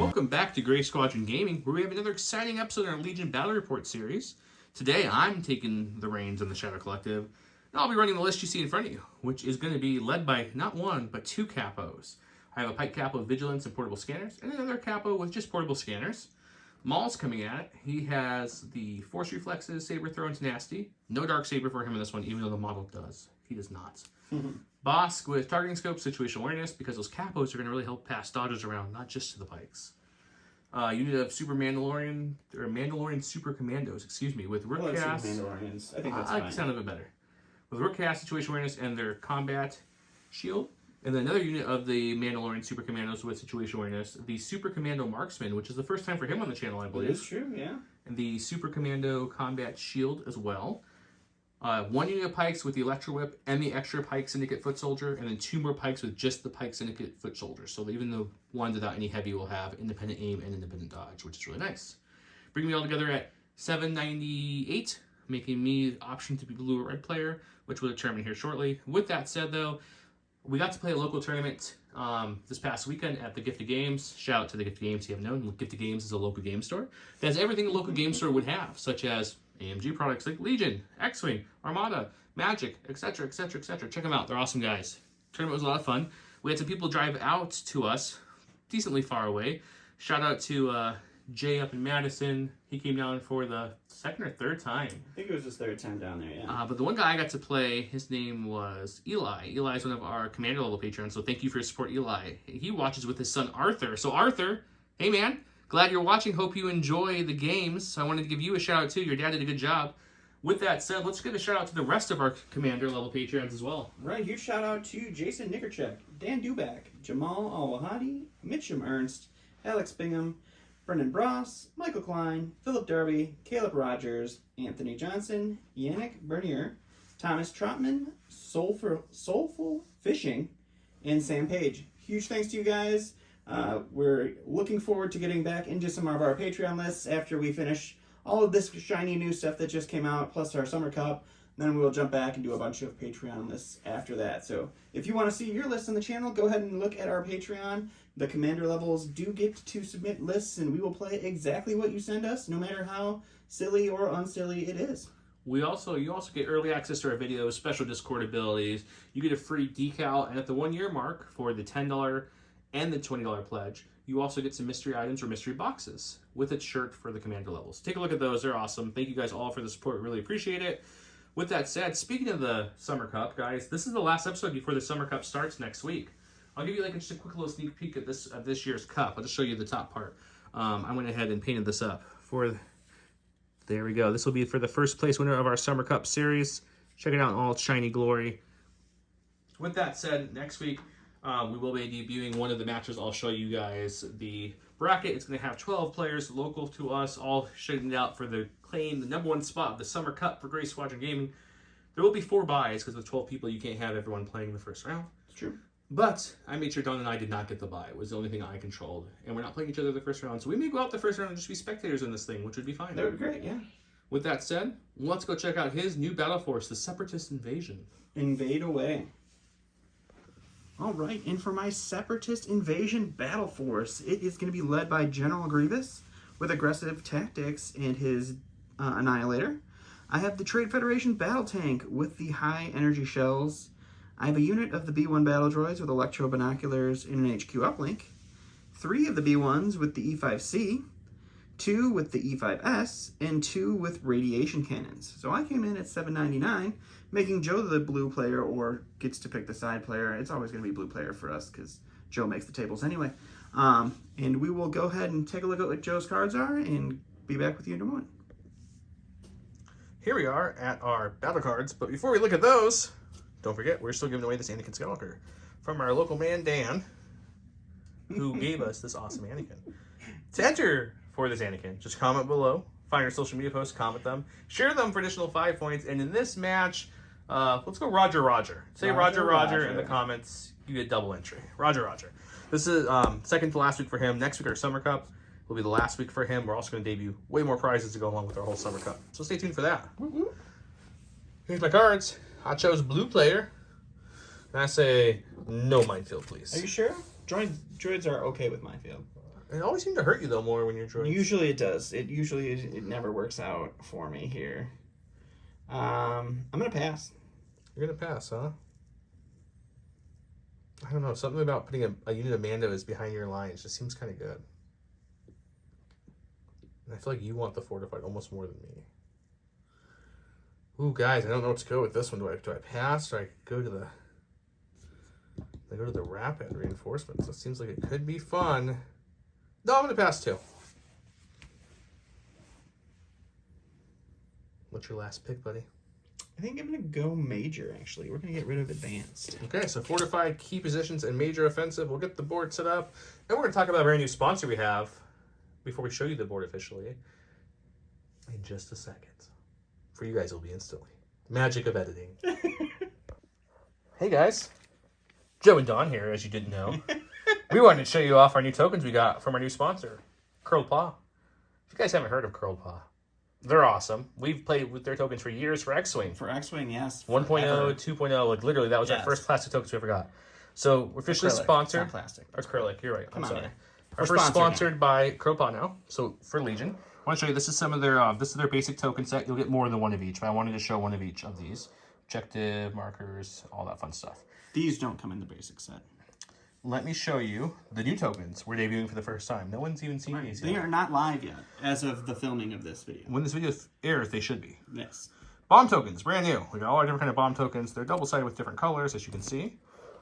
Welcome back to Gray Squadron Gaming, where we have another exciting episode in our Legion Battle Report series. Today, I'm taking the reins on the Shadow Collective, and I'll be running the list you see in front of you, which is going to be led by not one, but two capos. I have a Pike capo with Vigilance and Portable Scanners, and another capo with just Portable Scanners. Maul's coming at it. He has the Force Reflexes, Saber Throw, and Tenacity. No Dark Saber for him in this one, even though the model does. He does not. Bosk with Targeting Scope, Situational Awareness, because those capos are going to really help pass dodges around, not just to the Pikes. Unit of Super Mandalorian, or Mandalorian Super Commandos, excuse me, with Rookcast. Mandalorians. I think that's I like the sound of it better. With Rookcast, Situational Awareness, and their Combat Shield. And then another unit of the Mandalorian Super Commandos with Situational Awareness, the Super Commando Marksman, which is the first time for him on the channel, I believe. It's true, yeah. And the Super Commando Combat Shield as well. One unit of Pikes with the Electro Whip and the extra Pike Syndicate Foot Soldier, and then two more Pikes with just the Pike Syndicate Foot Soldier. So even the ones without any heavy will have independent aim and independent dodge, which is really nice. Bringing me all together at 798, making me the option to be blue or red player, which we'll determine here shortly. With that said, though, we got to play a local tournament this past weekend at the Gifted Games. Shout out to the Gifted Games, you have known. Gifted Games is a local game store that has everything a local game store would have, such as AMG products like Legion, X-Wing, Armada, Magic, etc., etc., etc. Check them out. They're awesome guys. Tournament was a lot of fun. We had some people drive out to us, decently far away. Shout out to Jay up in Madison. He came down for the second or third time. I think it was his third time down there, yeah. But the one guy I got to play, his name was Eli. Eli is one of our commander level patrons, so thank you for your support, Eli. He watches with his son, Arthur. So Arthur, hey man, glad you're watching. Hope you enjoy the games. I wanted to give you a shout out too. Your dad did a good job. With that said, let's give a shout out to the rest of our commander level patrons as well. Right, huge shout out to Jason Nickerchek, Dan Duback, Jamal Al-Wahadi, Mitchum Ernst, Alex Bingham, Brendan Bross, Michael Klein, Philip Darby, Caleb Rogers, Anthony Johnson, Yannick Bernier, Thomas Trotman, Soulful Fishing, and Sam Page. Huge thanks to you guys. We're looking forward to getting back into some of our Patreon lists after we finish all of this shiny new stuff that just came out, plus our Summer Cup. Then we'll jump back and do a bunch of Patreon lists after that. So if you want to see your list on the channel, go ahead and look at our Patreon. The commander levels do get to submit lists, and we will play exactly what you send us, no matter how silly or unsilly it is. You also get early access to our videos, special Discord abilities. You get a free decal, and at the 1 year mark for the $10 and the $20 pledge, you also get some mystery items or mystery boxes with a shirt for the commander levels. Take a look at those. They're awesome. Thank you guys all for the support. Really appreciate it. With that said, speaking of the Summer Cup, guys, this is the last episode before the Summer Cup starts next week. I'll give you just a quick little sneak peek at this year's cup. I'll just show you the top part. I went ahead and painted this up there we go. This will be for the first place winner of our Summer Cup series. Check it out in all its shiny glory. With that said, next week we will be debuting one of the matches. I'll show you guys the bracket. It's going to have 12 players local to us, all shooting it out for the claim the #1 spot of the Summer Cup for Gray Squadron Gaming. There will be 4 buys because with 12 people you can't have everyone playing in the first round. It's true. But I made sure Don and I did not get the bye. It was the only thing I controlled. And we're not playing each other the first round. So we may go out the first round and just be spectators in this thing, which would be fine. That would be great, yeah. With that said, let's go check out his new battle force, the Separatist Invasion. Invade away. All right, and for my Separatist Invasion battle force, it is going to be led by General Grievous with aggressive tactics and his Annihilator. I have the Trade Federation battle tank with the high energy shells. I have a unit of the B1 battle droids with electro binoculars and an HQ uplink, 3 of the B1s with the E5C, 2 with the E5S, and 2 with radiation cannons. So I came in at $7.99, making Joe the blue player or gets to pick the side player. It's always going to be blue player for us because Joe makes the tables anyway. And we will go ahead and take a look at what Joe's cards are and be back with you in a moment. Here we are at our battle cards, but before we look at those, don't forget, we're still giving away this Anakin Skywalker from our local man, Dan, who gave us this awesome Anakin. To enter for this Anakin, just comment below, find our social media posts, comment them, share them for additional 5 points, and in this match, let's go Roger. Say Roger in the comments, you get double entry. Roger. This is second to last week for him. Next week, our Summer Cup will be the last week for him. We're also going to debut way more prizes to go along with our whole Summer Cup. So stay tuned for that. Here's my cards. I chose blue player. And I say no minefield, please. Are you sure? Droids are okay with minefield. It always seems to hurt you though more when you're droids. Usually it does. It never works out for me here. I'm gonna pass. You're gonna pass, huh? I don't know. Something about putting a unit of Mandos behind your lines just seems kind of good. And I feel like you want the fortified almost more than me. Ooh, guys, I don't know what to go with this one. Do I pass or I go to the? I go to the rapid reinforcements. It seems like it could be fun. No, I'm gonna pass too. What's your last pick, buddy? I think I'm gonna go major. Actually, we're gonna get rid of advanced. Okay, so fortified, key positions, and major offensive. We'll get the board set up, and we're gonna talk about a very new sponsor we have before we show you the board officially in just a second. For you guys, it'll be instantly. Magic of editing. Hey guys, Joe and Don here, as you didn't know. We wanted to show you off our new tokens we got from our new sponsor, Curled Paw. If you guys haven't heard of Curled Paw, they're awesome. We've played with their tokens for years for X-Wing. For X-Wing, yes. 1.0, 2.0, like literally that was our first plastic tokens we ever got. So we're officially sponsored. It's not plastic. Acrylic, you're right. I'm sorry. Man. Our first sponsored by Curled Paw now. So for Legion. I want to show you, this is some of their, this is their basic token set. You'll get more than one of each, but I wanted to show one of each of these. Objective, markers, all that fun stuff. These don't come in the basic set. Let me show you the new tokens we're debuting for the first time. No one's even seen these yet. They are not live yet, as of the filming of this video. When this video airs, they should be. Yes. Bomb tokens, brand new. We got all our different kind of bomb tokens. They're double-sided with different colors, as you can see.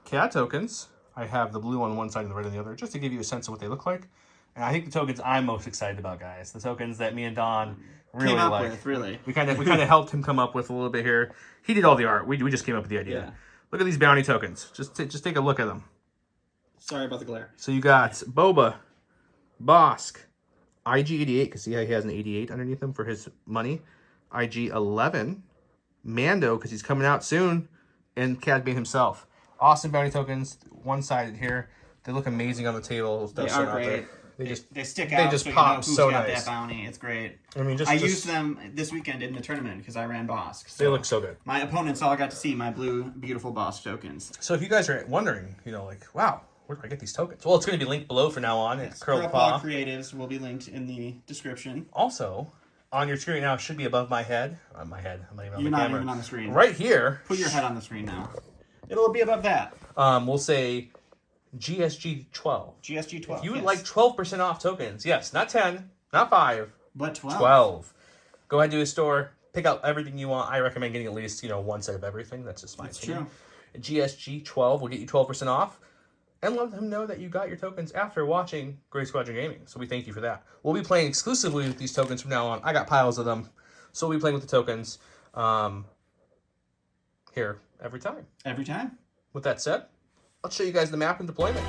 CAD tokens. I have the blue on one side and the red on the other, just to give you a sense of what they look like. And I think the tokens I'm most excited about, guys. The tokens that me and Don really came up like. with, really. We kind of helped him come up with a little bit here. He did all the art. We just came up with the idea. Yeah. Look at these bounty tokens. Just take a look at them. Sorry about the glare. So you got Boba, Bosk, IG-88, because see how he has an 88 underneath him for his money. IG-11, Mando, because he's coming out soon, and Cad Bane himself. Awesome bounty tokens, one-sided here. They look amazing on the table. They are great. They stick out. They just so pop you know who's so got nice. That bounty. It's great. I mean, I used them this weekend in the tournament because I ran Bosk. So they look so good. My opponents all got to see my blue, beautiful Bosk tokens. So if you guys are wondering, like, wow, where do I get these tokens? Well, it's going to be linked below from now on. It's Curled Paw. Creatives will be linked in the description. Also, on your screen now, it should be above my head. On my head. I'm not even on the camera. You're not even on the screen. Right here. Put your head on the screen now. It'll be above that. We'll say GSG 12. GSG 12. If you would like 12% off tokens, yes, not 10, not 5, but 12. 12. Go ahead to his store, pick out everything you want. I recommend getting at least, one set of everything. That's just my opinion. True. GSG 12 will get you 12% off. And let them know that you got your tokens after watching Grey Squadron Gaming. So we thank you for that. We'll be playing exclusively with these tokens from now on. I got piles of them. So we'll be playing with the tokens here every time. Every time. With that said, let's show you guys the map and deployment.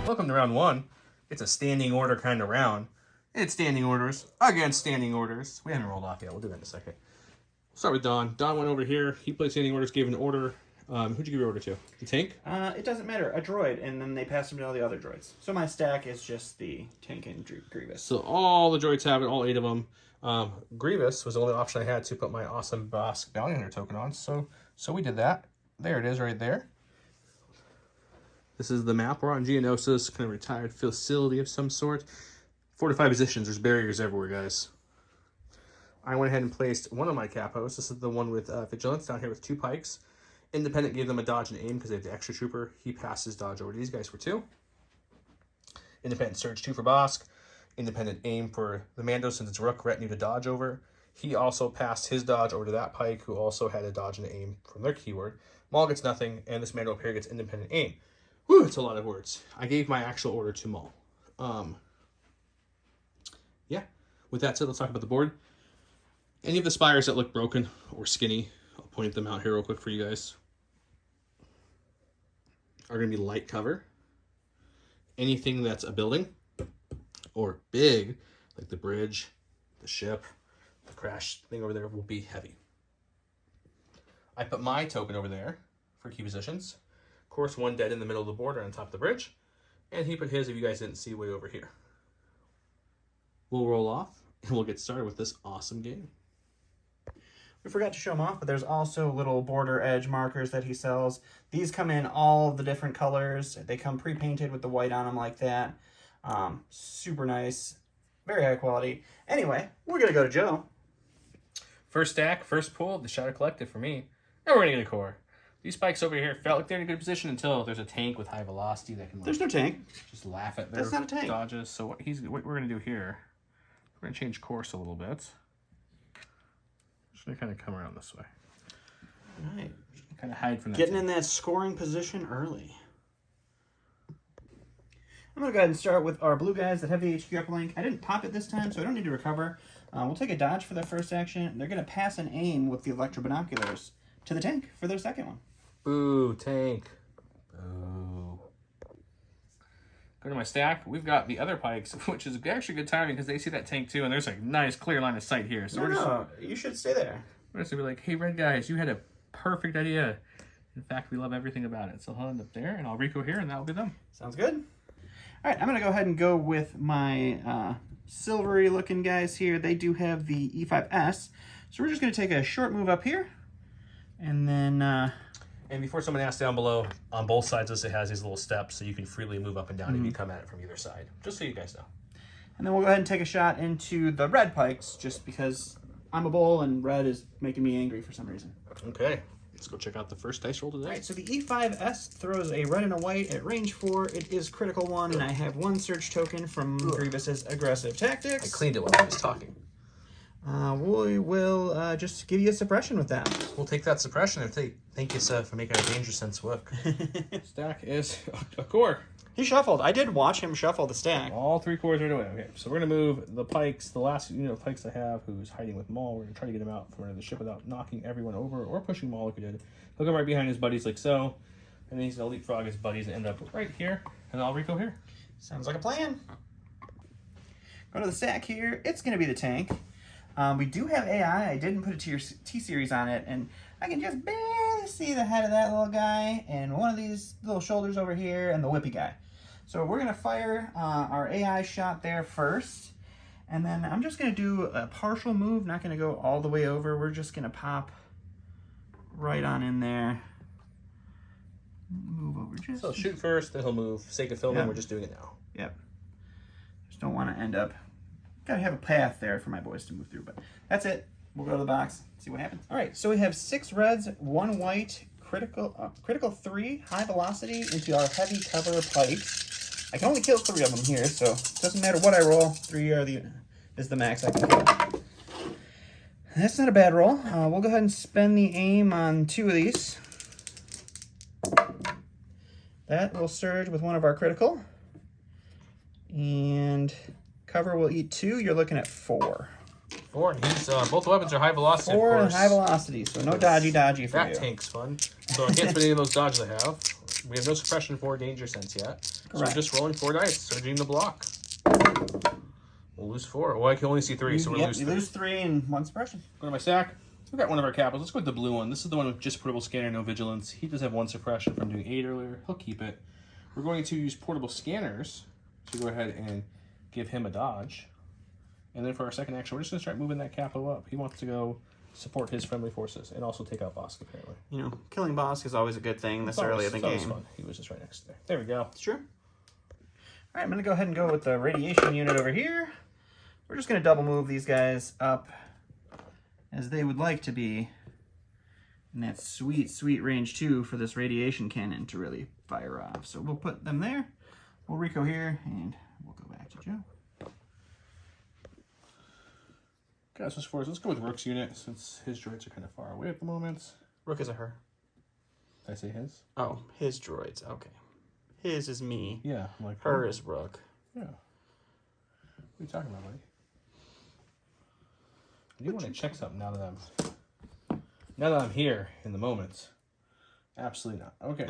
Welcome to round one. It's a standing order kind of round. It's standing orders against standing orders. We haven't rolled off yet. We'll do that in a second. Start with Don. Don went over here. He played standing orders, gave an order. Who'd you give your order to? The tank? It doesn't matter. A droid, and then they passed him to all the other droids. So my stack is just the tank and Grievous. So all the droids have it, all 8 of them. Grievous was the only option I had to put my awesome Bosk Bounty Hunter token on. So we did that. There it is right there. This is the map. We're on Geonosis, kind of retired facility of some sort. 45 positions. There's barriers everywhere, guys. I went ahead and placed one of my capos. This is the one with Vigilance down here with 2 pikes. Independent gave them a dodge and aim because they have the extra trooper. He passed his dodge over to these guys for 2. Independent surge 2 for Bosk. Independent aim for the Mando since it's Rook retinue to dodge over. He also passed his dodge over to that pike who also had a dodge and aim from their keyword. Maul gets nothing, and this Mando up here gets independent aim. Whew, it's a lot of words. I gave my actual order to Maul. Yeah. With that said, let's talk about the board. Any of the spires that look broken or skinny, I'll point them out here real quick for you guys, are going to be light cover. Anything that's a building or big, like the bridge, the ship, the crash thing over there, will be heavy. I put my token over there for key positions. Of course, one dead in the middle of the border on top of the bridge. And he put his, if you guys didn't see, way over here. We'll roll off, and we'll get started with this awesome game. We forgot to show them off, but there's also little border edge markers that he sells. These come in all the different colors. They come pre-painted with the white on them like that. Super nice. Very high quality. Anyway, we're going to go to Joe. First stack, first pull, the Shadow Collective for me. And we're going to get a core. These spikes over here felt like they're in a good position until there's a tank with high velocity that can There's no tank. just laugh at their That's not a tank. dodges. So what we're going to do here, we're going to change course a little bit. Just going to kind of come around this way. All right. Kind of hide from that. Getting in that scoring position early. I'm going to go ahead and start with our blue guys that have the HQ uplink. I didn't pop it this time, so I don't need to recover. We'll take a dodge for their first action. They're going to pass an aim with the electro binoculars to the tank for their second one. Boo, tank. Boo. Go to my stack. We've got the other pikes, which is actually good timing because they see that tank too, and there's a nice clear line of sight here. So you should stay there. We're just going to be like, hey, red guys, you had a perfect idea. In fact, we love everything about it. So I'll end up there, and I'll Rico here, and that'll be them. Sounds good. All right, I'm going to go ahead and go with my silvery looking guys here. They do have the E5S. So we're just going to take a short move up here. And then... and before someone asks down below, on both sides of this, it has these little steps, so you can freely move up and down if you come at it from either side. Just so you guys know. And then we'll go ahead and take a shot into the red pikes, just because I'm a bull and red is making me angry for some reason. Okay. Let's go check out the first dice roll today. All right, so the E5S throws a red and a white at range 4. It is critical 1, and I have 1 search token from Grievous's aggressive tactics. I cleaned it while I was talking. We will just give you a suppression with that. We'll take that suppression and thank you, sir, for making our danger sense work. Stack is a core. He shuffled. I did watch him shuffle the stack. All 3 cores right away. Okay, so we're going to move the pikes, the last unit of pikes I have, who's hiding with Maul. We're going to try to get him out from under the ship without knocking everyone over or pushing Maul like we did. He'll come right behind his buddies like so. And then he's going to leapfrog his buddies and end up right here. And I'll Rico here. Sounds like a plan. Go to the stack here. It's going to be the tank. We do have AI. I didn't put a T-Series on it, and I can just barely see the head of that little guy and one of these little shoulders over here and the whippy guy. So we're going to fire our AI shot there first, and then I'm just going to do a partial move, not going to go all the way over. We're just going to pop right on in there. Move over just... So shoot first, then he'll move. For sake of filming, we're just doing it now. Yep. Just don't want to end up... Gotta have a path there for my boys to move through, but that's it. We'll go to the box, see what happens. All right, so we have 6 reds, 1 white, critical 3, high velocity into our heavy cover pikes. I can only kill 3 of them here, so it doesn't matter what I roll. 3 is the max I can kill. That's not a bad roll. We'll go ahead and spend the aim on 2 of these. That will surge with 1 of our critical. And... cover will eat 2. You're looking at 4. 4, and he's both weapons are high velocity. 4 of and course. high velocity, so no dodgy for you. That tank's fun. So against any of those dodges I have, we have no suppression for danger sense yet. So we're just rolling 4 dice, surging the block. We'll lose 4. Well, I can only see 3, so we'll lose 3. You lose 3 and 1 suppression. Go to my stack. We've got one of our capitals. Let's go with the blue one. This is the one with just portable scanner, no vigilance. He does have 1 suppression from doing 8 earlier. He'll keep it. We're going to use portable scanners to go ahead and give him a dodge. And then for our second action, we're just going to start moving that capital up. He wants to go support his friendly forces and also take out Bosk, apparently. You know, killing Bosk is always a good thing this early in the game. Fun. He was just right next to there. There we go. It's true. All right, I'm going to go ahead and go with the radiation unit over here. We're just going to double move these guys up as they would like to be in that sweet, sweet range 2 for this radiation cannon to really fire off. So we'll put them there. We'll Rico here, and we'll go back to Joe. Okay, so let's go with Rook's unit since his droids are kind of far away at the moment. Rook is a her. Did I say his? Oh, his droids. Okay. His is me. Yeah. I'm like, her is Rook. Yeah. What are you talking about, buddy? I do want to check something now that I'm here in the moment. Absolutely not. Okay.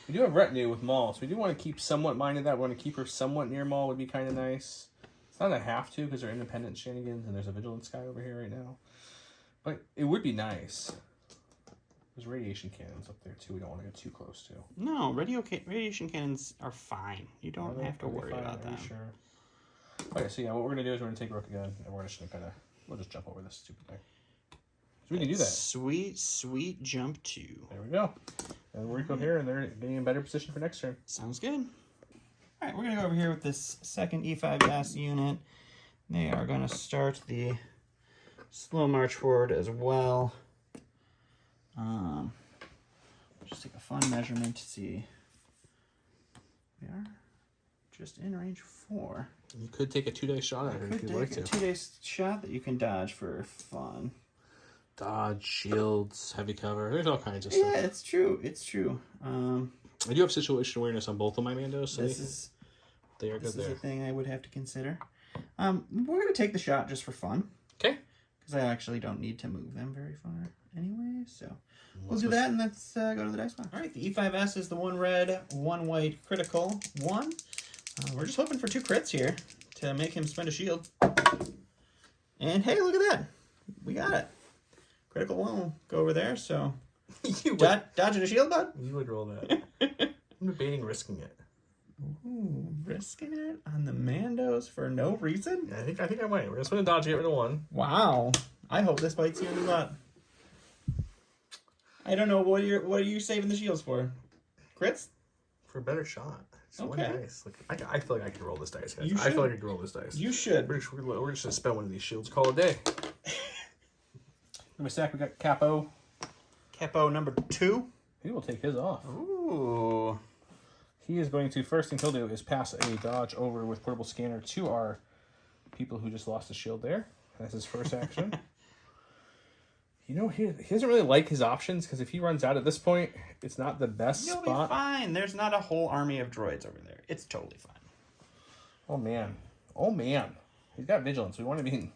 We do have retinue with Maul, so we do want to keep somewhat minded that. We want to keep her somewhat near Maul would be kind of nice. It's not that I have to because they're independent shenanigans and there's a vigilance guy over here right now. But it would be nice. There's radiation cannons up there too we don't want to get too close to. No, radiation cannons are fine. You don't have to worry about them. Sure. Okay, so yeah, what we're going to do is we're going to take Rook again and we're just going to we'll just jump over this stupid thing. So we can do that. Sweet, sweet jump 2. There we go. And we'll Rico here, and they're getting in better position for next turn. Sounds good. All right, we're going to go over here with this second E5S unit. They are going to start the slow march forward as well. Just take a fun measurement to see. We are just in range 4. You could take a 2-dice shot at it if you'd like to. A 2-dice shot that you can dodge for fun. Dodge, shields, heavy cover. There's all kinds of Yeah, stuff. it's true. It's true. I do have situation awareness on both of my Mandos, so they are good this there. is a thing I would have to consider. We're going to take the shot just for fun. Okay. Because I actually don't need to move them very far anyway, so we'll do that, and let's go to the dice box. All right, the E5S is the 1 red, 1 white critical 1. We're just hoping for 2 crits here to make him spend a shield. And hey, look at that. We got it. Critical 1 will go over there, so dodging a shield, bud? You would roll that. I'm debating risking it. Ooh, risking it on the Mandos for no reason? Yeah, I think I might. We're just going to dodge, get rid of 1. Wow. I hope this bites you in the butt. I don't know, what are you saving the shields for? Crits? For a better shot. Just Okay. 1 dice. I feel like I could roll this dice, guys. You I feel should. like I could roll this dice. You should. We're just going to spend 1 of these shields, call it a day. In my stack, we got Capo. Capo number 2. He will take his off. Ooh. He is going to, first thing he'll do is pass a dodge over with portable scanner to our people who just lost a shield there. That's his first action. You know, he doesn't really like his options, because if he runs out at this point, it's not the best You'll spot. be fine. There's not a whole army of droids over there. It's totally fine. Oh, man. Oh, man. He's got vigilance. We want to be in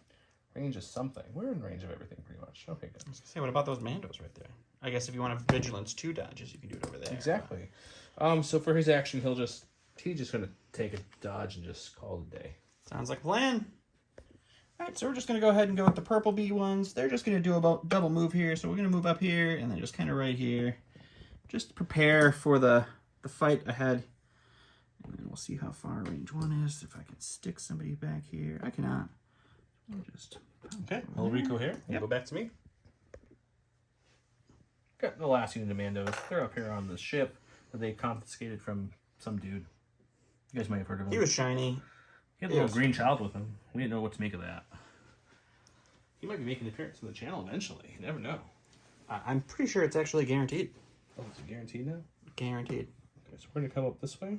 range of something. We're in range of everything, pretty much. Okay, good. I was gonna say, what about those Mandos right there? I guess if you want to vigilance 2 dodges, you can do it over there. Exactly. So for his action, he's just going to take a dodge and just call it a day. Sounds like a plan. All right, so we're just going to go ahead and go with the purple B1s. They're just going to do about double move here. So we're going to move up here and then just kind of right here. Just prepare for the fight ahead. And then we'll see how far range 1 is. If I can stick somebody back here. I cannot. We'll just Okay, El Rico here. Yep. Go back to me. Got the last unit of Mandos. They're up here on the ship that they confiscated from some dude. You guys might have heard of him. He was shiny. He had a little green child with him. We didn't know what to make of that. He might be making an appearance on the channel eventually. You never know. I'm pretty sure it's actually guaranteed. Oh, is it guaranteed now? Guaranteed. Okay, so we're going to come up this way.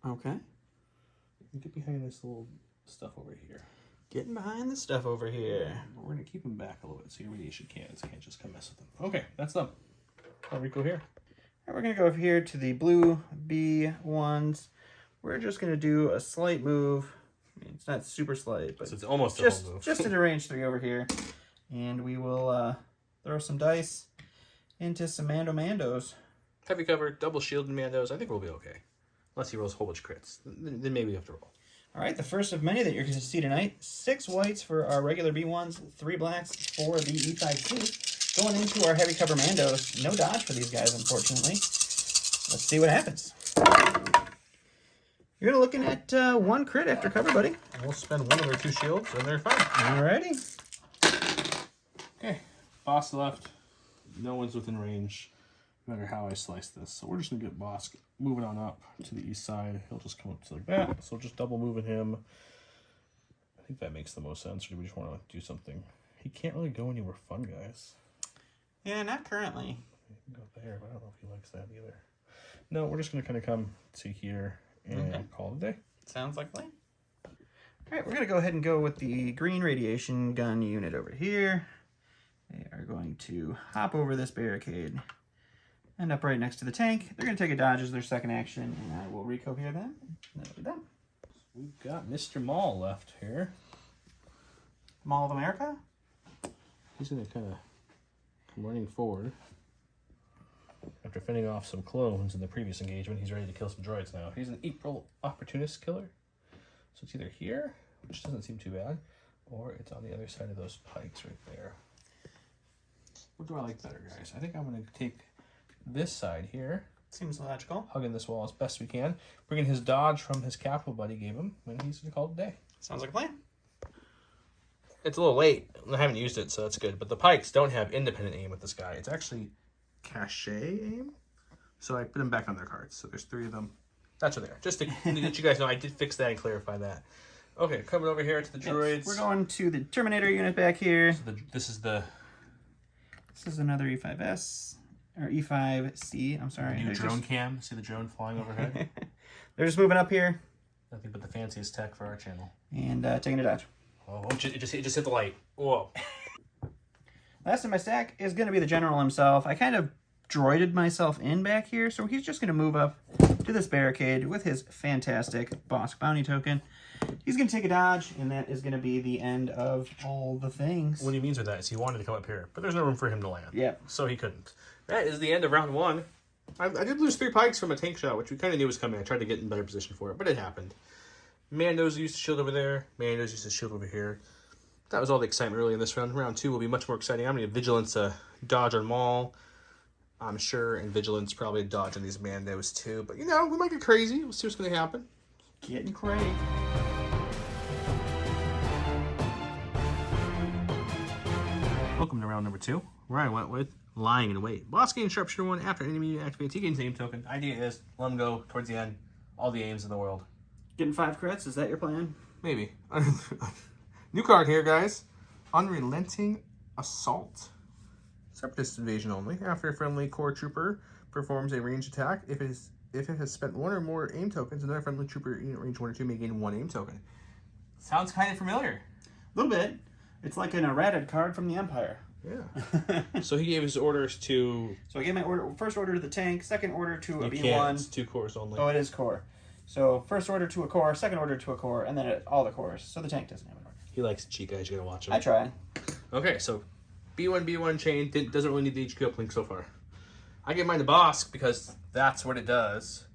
Okay. Get behind this little stuff over here. Getting behind the stuff over here. We're going to keep him back a little bit so your radiation cannons can't just come mess with them. Okay, that's them. El Rico here. All right, we're going to go over here to the blue B1s. We're just going to do a slight move. I mean, it's not super slight, but So it's almost a just, whole move. just in a range 3 over here. And we will throw some dice into some Mandos. Heavy cover, double shield and Mandos. I think we'll be okay. Unless he rolls a whole bunch of crits. Then maybe we have to roll. All right, the first of many that you're going to see tonight. 6 whites for our regular B1s, 3 blacks for the E5C. Going into our heavy cover Mandos. No dodge for these guys, unfortunately. Let's see what happens. You're looking at 1 crit after cover, buddy. We'll spend 1 of their 2 shields, and they're fine. Alrighty. Okay, boss left. No one's within range, no matter how I slice this. So we're just going to get boss moving on up to the east side. He'll just come up to like that. So just double moving him. I think that makes the most sense. Or do we just want to do something? He can't really go anywhere fun, guys. Yeah, not currently. He can go there, but I don't know if he likes that either. No, we're just going to kind of come to here and call it a day. Sounds like play. All right, we're going to go ahead and go with the green radiation gun unit over here. They are going to hop over this barricade, end up right next to the tank. They're going to take a dodge as their second action, and I will Rico here then. That'll be done. We've got Mr. Maul left here. Mall of America? He's going to kind of come running forward. After fending off some clones in the previous engagement, he's ready to kill some droids now. He's an April opportunist killer. So it's either here, which doesn't seem too bad, or it's on the other side of those pikes right there. What do I like better, guys? I think I'm going to take this side here, Seems logical. hugging this wall as best we can, bringing his dodge from his capital buddy gave him, and he's going to call it a day. Sounds like a plan. It's a little late. I haven't used it, so that's good. But the pikes don't have independent aim with this guy. It's actually cachet aim. So I put them back on their cards. So there's 3 of them. That's what they are. Just to let you guys know, I did fix that and clarify that. Okay, coming over here to the droids. We're going to the Terminator unit back here. So this is another E5S, or E5C, I'm sorry. new drone cam. See the drone flying overhead? They're just moving up here. Nothing but the fanciest tech for our channel. And taking a dodge. Oh, it just hit the light. Whoa. Last in my stack is going to be the General himself. I kind of droided myself in back here, so he's just going to move up to this barricade with his fantastic Bosk bounty token. He's going to take a dodge, and that is going to be the end of all the things. What he means with that is he wanted to come up here, but there's no room for him to land. Yeah. So he couldn't. That is the end of round 1. I did lose 3 pikes from a tank shot, which we kind of knew was coming. I tried to get in better position for it, but it happened. Mando's used to shield over there. Mando's used to shield over here. That was all the excitement early in this round. Round 2 will be much more exciting. I'm going to get Vigilance dodge on Maul, I'm sure, and Vigilance probably dodge on these Mandos too. But, you know, we might get crazy. We'll see what's going to happen. Getting crazy. Welcome to round number 2, where I went with Lying in Wait. Boss gains Sharpshooter 1 after enemy unit activates. He gains an aim token. Idea is, let him go towards the end. All the aims in the world. Getting 5 crits, is that your plan? Maybe. New card here, guys. Unrelenting Assault. Separatist invasion only. After a friendly core trooper performs a ranged attack, if it has spent 1 or more aim tokens, another friendly trooper unit range 1 or 2 may gain 1 aim token. Sounds kind of familiar. A little bit. It's like an errated card from the Empire. Yeah. So he gave his orders to... So I gave my first order to the tank, second order to a You B1. can't. It's 2 cores only. Oh, it is core. So first order to a core, second order to a core, and then all the cores. So the tank doesn't have an order. He likes the cheat guys. You gotta watch him. I try. Okay, so B1 chain doesn't really need the HQ uplink so far. I give mine to Bosk because that's what it does.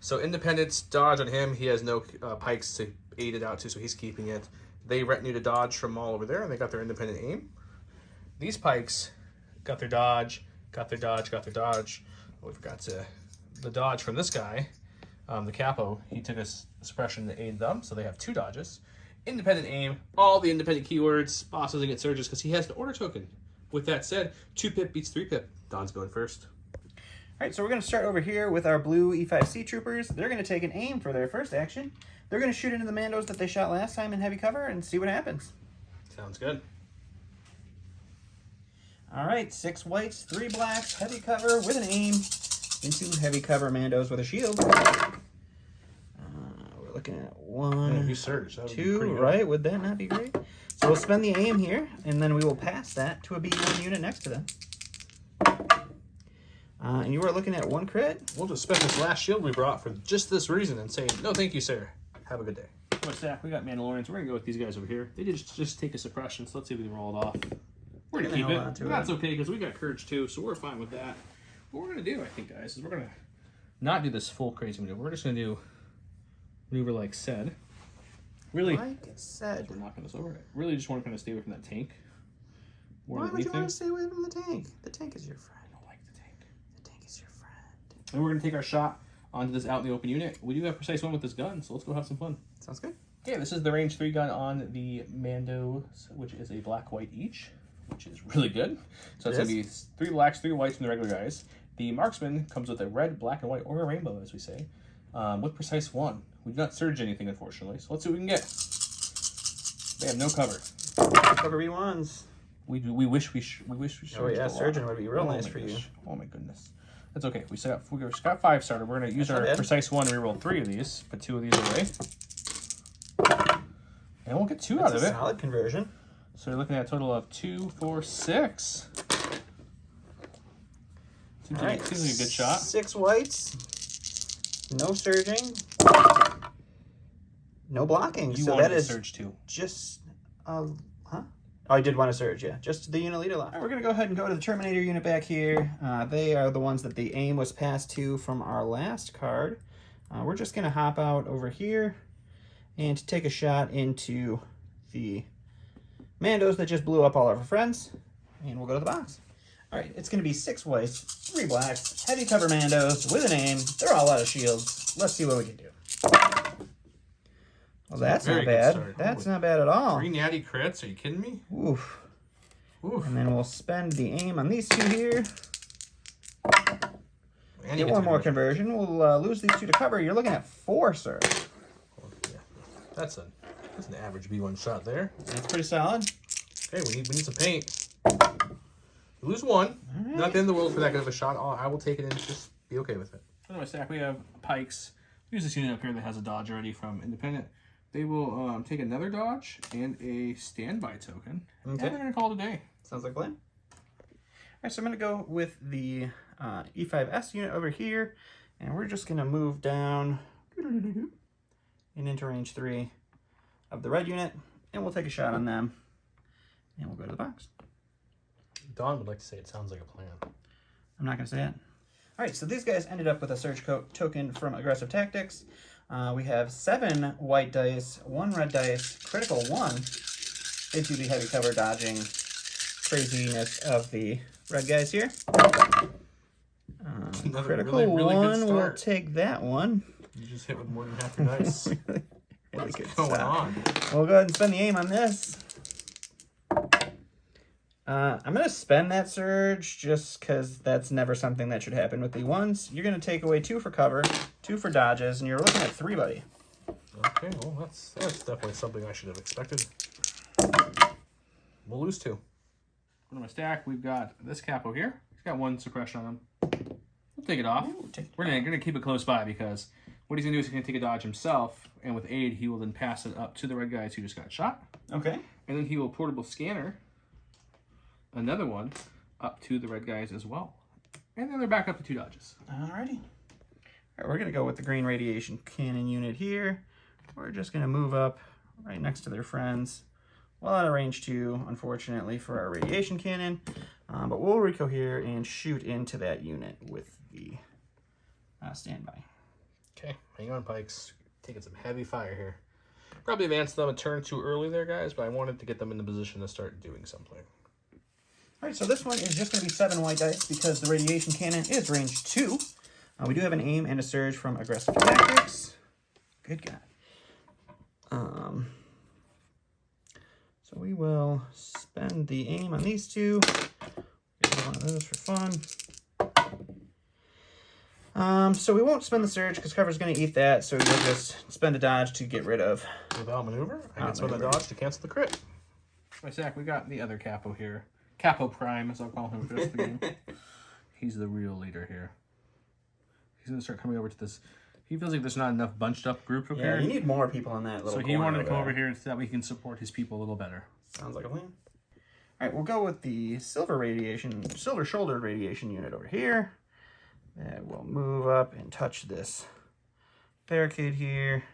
So Independence dodge on him. He has no pikes to aid it out to, so he's keeping it. They retinue to dodge from Maul over there, and they got their independent aim. These pikes got their dodge, got their dodge, got their dodge. Oh, we forgot the dodge from this guy, the capo. He took a suppression to aid them, so they have 2 dodges. Independent aim, all the independent keywords. Boss doesn't get surges because he has an order token. With that said, 2-pip beats 3-pip. Don's going first. All right, so we're going to start over here with our blue E5C troopers. They're going to take an aim for their first action. They're going to shoot into the Mandos that they shot last time in heavy cover and see what happens. Sounds good. All right, 6 whites, 3 blacks, heavy cover with an aim into heavy cover Mandos with a shield. We're looking at 1, You surge. That would be 2, pretty good. right? Would that not be great? So we'll spend the aim here, and then we will pass that to a B1 unit next to them. And you are looking at 1 crit. We'll just spend this last shield we brought for just this reason and say, no, thank you, sir. Have a good day. What's that? We got Mandalorians. We're going to go with these guys over here. They just take a suppression, so let's see if we can roll it off. We're going to keep it. That's okay, because we got courage too, so we're fine with that. What we're going to do, I think, guys, is we're going to not do this full crazy maneuver. We're just going to do maneuver like said. Really, Like I said. we're knocking this over. Really just want to kind of stay away from that tank. More Why than would you want anything. to stay away from the tank? The tank is your friend. I don't like the tank. The tank is your friend. And we're going to take our shot onto this out in the open unit. We do have precise 1 with this gun, so let's go have some fun. Sounds good. Okay, this is the range 3 gun on the Mandos, which is a black-white each, which is really good. So it's going to be 3 blacks, 3 whites from the regular guys. The marksman comes with a red, black, and white, or a rainbow, as we say, with precise 1. We do not surge anything, unfortunately, so let's see what we can get. They have no cover. Cover B1s. We wish we surged. Oh yeah, a lot. surgeon would be real nice my for you. gosh. Oh my goodness. That's okay. We got 5 started. We're going to use That's our not bad. precise 1 and reroll 3 of these. Put 2 of these away. And we'll get 2 out of it. Solid conversion. So you're looking at a total of 2, 4, 6. Seems like a good shot. 6 whites. No surging. No blocking. You so wanted that to is surge 2. just huh? Oh, I did want to surge, yeah. Just the unit leader left. All right, we're going to go ahead and go to the Terminator unit back here. They are the ones that the aim was passed to from our last card. We're just going to hop out over here and take a shot into the Mandos that just blew up all of our friends. And we'll go to the box. All right, it's going to be 6 whites, 3 blacks, heavy cover Mandos with an aim. They're all out of shields. Let's see what we can do. Well, that's Very not good bad. start. That's Holy. not bad at all. 3 natty crits? Are you kidding me? Oof. Oof. And then we'll spend the aim on these 2 here. And Get one more conversion. We'll lose these 2 to cover. You're looking at 4, sir. Yeah. That's an average B1 shot there. That's pretty solid. Okay, we need some paint. You lose 1. Right. Not the end of the world for that good of a shot. I will take it and just be okay with it. On my stack, we have pikes. We use this unit up here that has a dodge already from Independent. They will take another dodge and a standby token. Okay. And they're going to call it a day. Sounds like a plan. All right, so I'm going to go with the E5S unit over here, and we're just going to move down and into range 3 of the red unit, and we'll take a shot on them, and we'll go to the box. Don would like to say it sounds like a plan. I'm not going to say it. All right, so these guys ended up with a surge token from Aggressive Tactics. We have 7 white dice, 1 red dice, critical 1. They do the heavy cover dodging craziness of the red guys here. Critical really good 1, we'll start. take that one. You just hit with more than half your dice. Really What's good going stuff. on? We'll go ahead and spend the aim on this. I'm going to spend that surge just because that's never something that should happen with the ones. You're going to take away 2 for cover, 2 for dodges, and you're looking at 3, buddy. Okay, well, that's definitely something I should have expected. We'll lose 2. On my stack, we've got this capo here. He's got 1 suppression on him. We'll take it off. Ooh, We're gonna keep it close by because what he's going to do is he's going to take a dodge himself, and with aid, he will then pass it up to the red guys who just got shot. Okay. And then he will portable scanner another one up to the red guys as well. And then they're back up to 2 dodges. Alrighty. All right, we're going to go with the green radiation cannon unit here. We're just going to move up right next to their friends. Well, out of range 2, unfortunately, for our radiation cannon. But we'll Rico here and shoot into that unit with the standby. Okay, hang on, Pikes. Taking some heavy fire here. Probably advanced them a turn too early there, guys, but I wanted to get them in the position to start doing something. All right, so this one is just going to be 7 white dice because the radiation cannon is range 2. We do have an aim and a surge from Aggressive Tactics. Good God. So we will spend the aim on these 2. Get one of those for fun. So we won't spend the surge because cover's going to eat that, so we'll just spend a dodge to get rid of. Without maneuver, I can spend the dodge to cancel the crit. My stack, we got the other capo here. Capo Prime, as I'll call him for the rest of the game. He's the real leader here. He's going to start coming over to this. He feels like there's not enough bunched up group up Yeah, here. you need more people in that little So he corner wanted to come there. over here so that we can support his people a little better. Sounds like a plan. All right, we'll go with the silver-shouldered radiation unit over here. And we'll move up and touch this barricade here.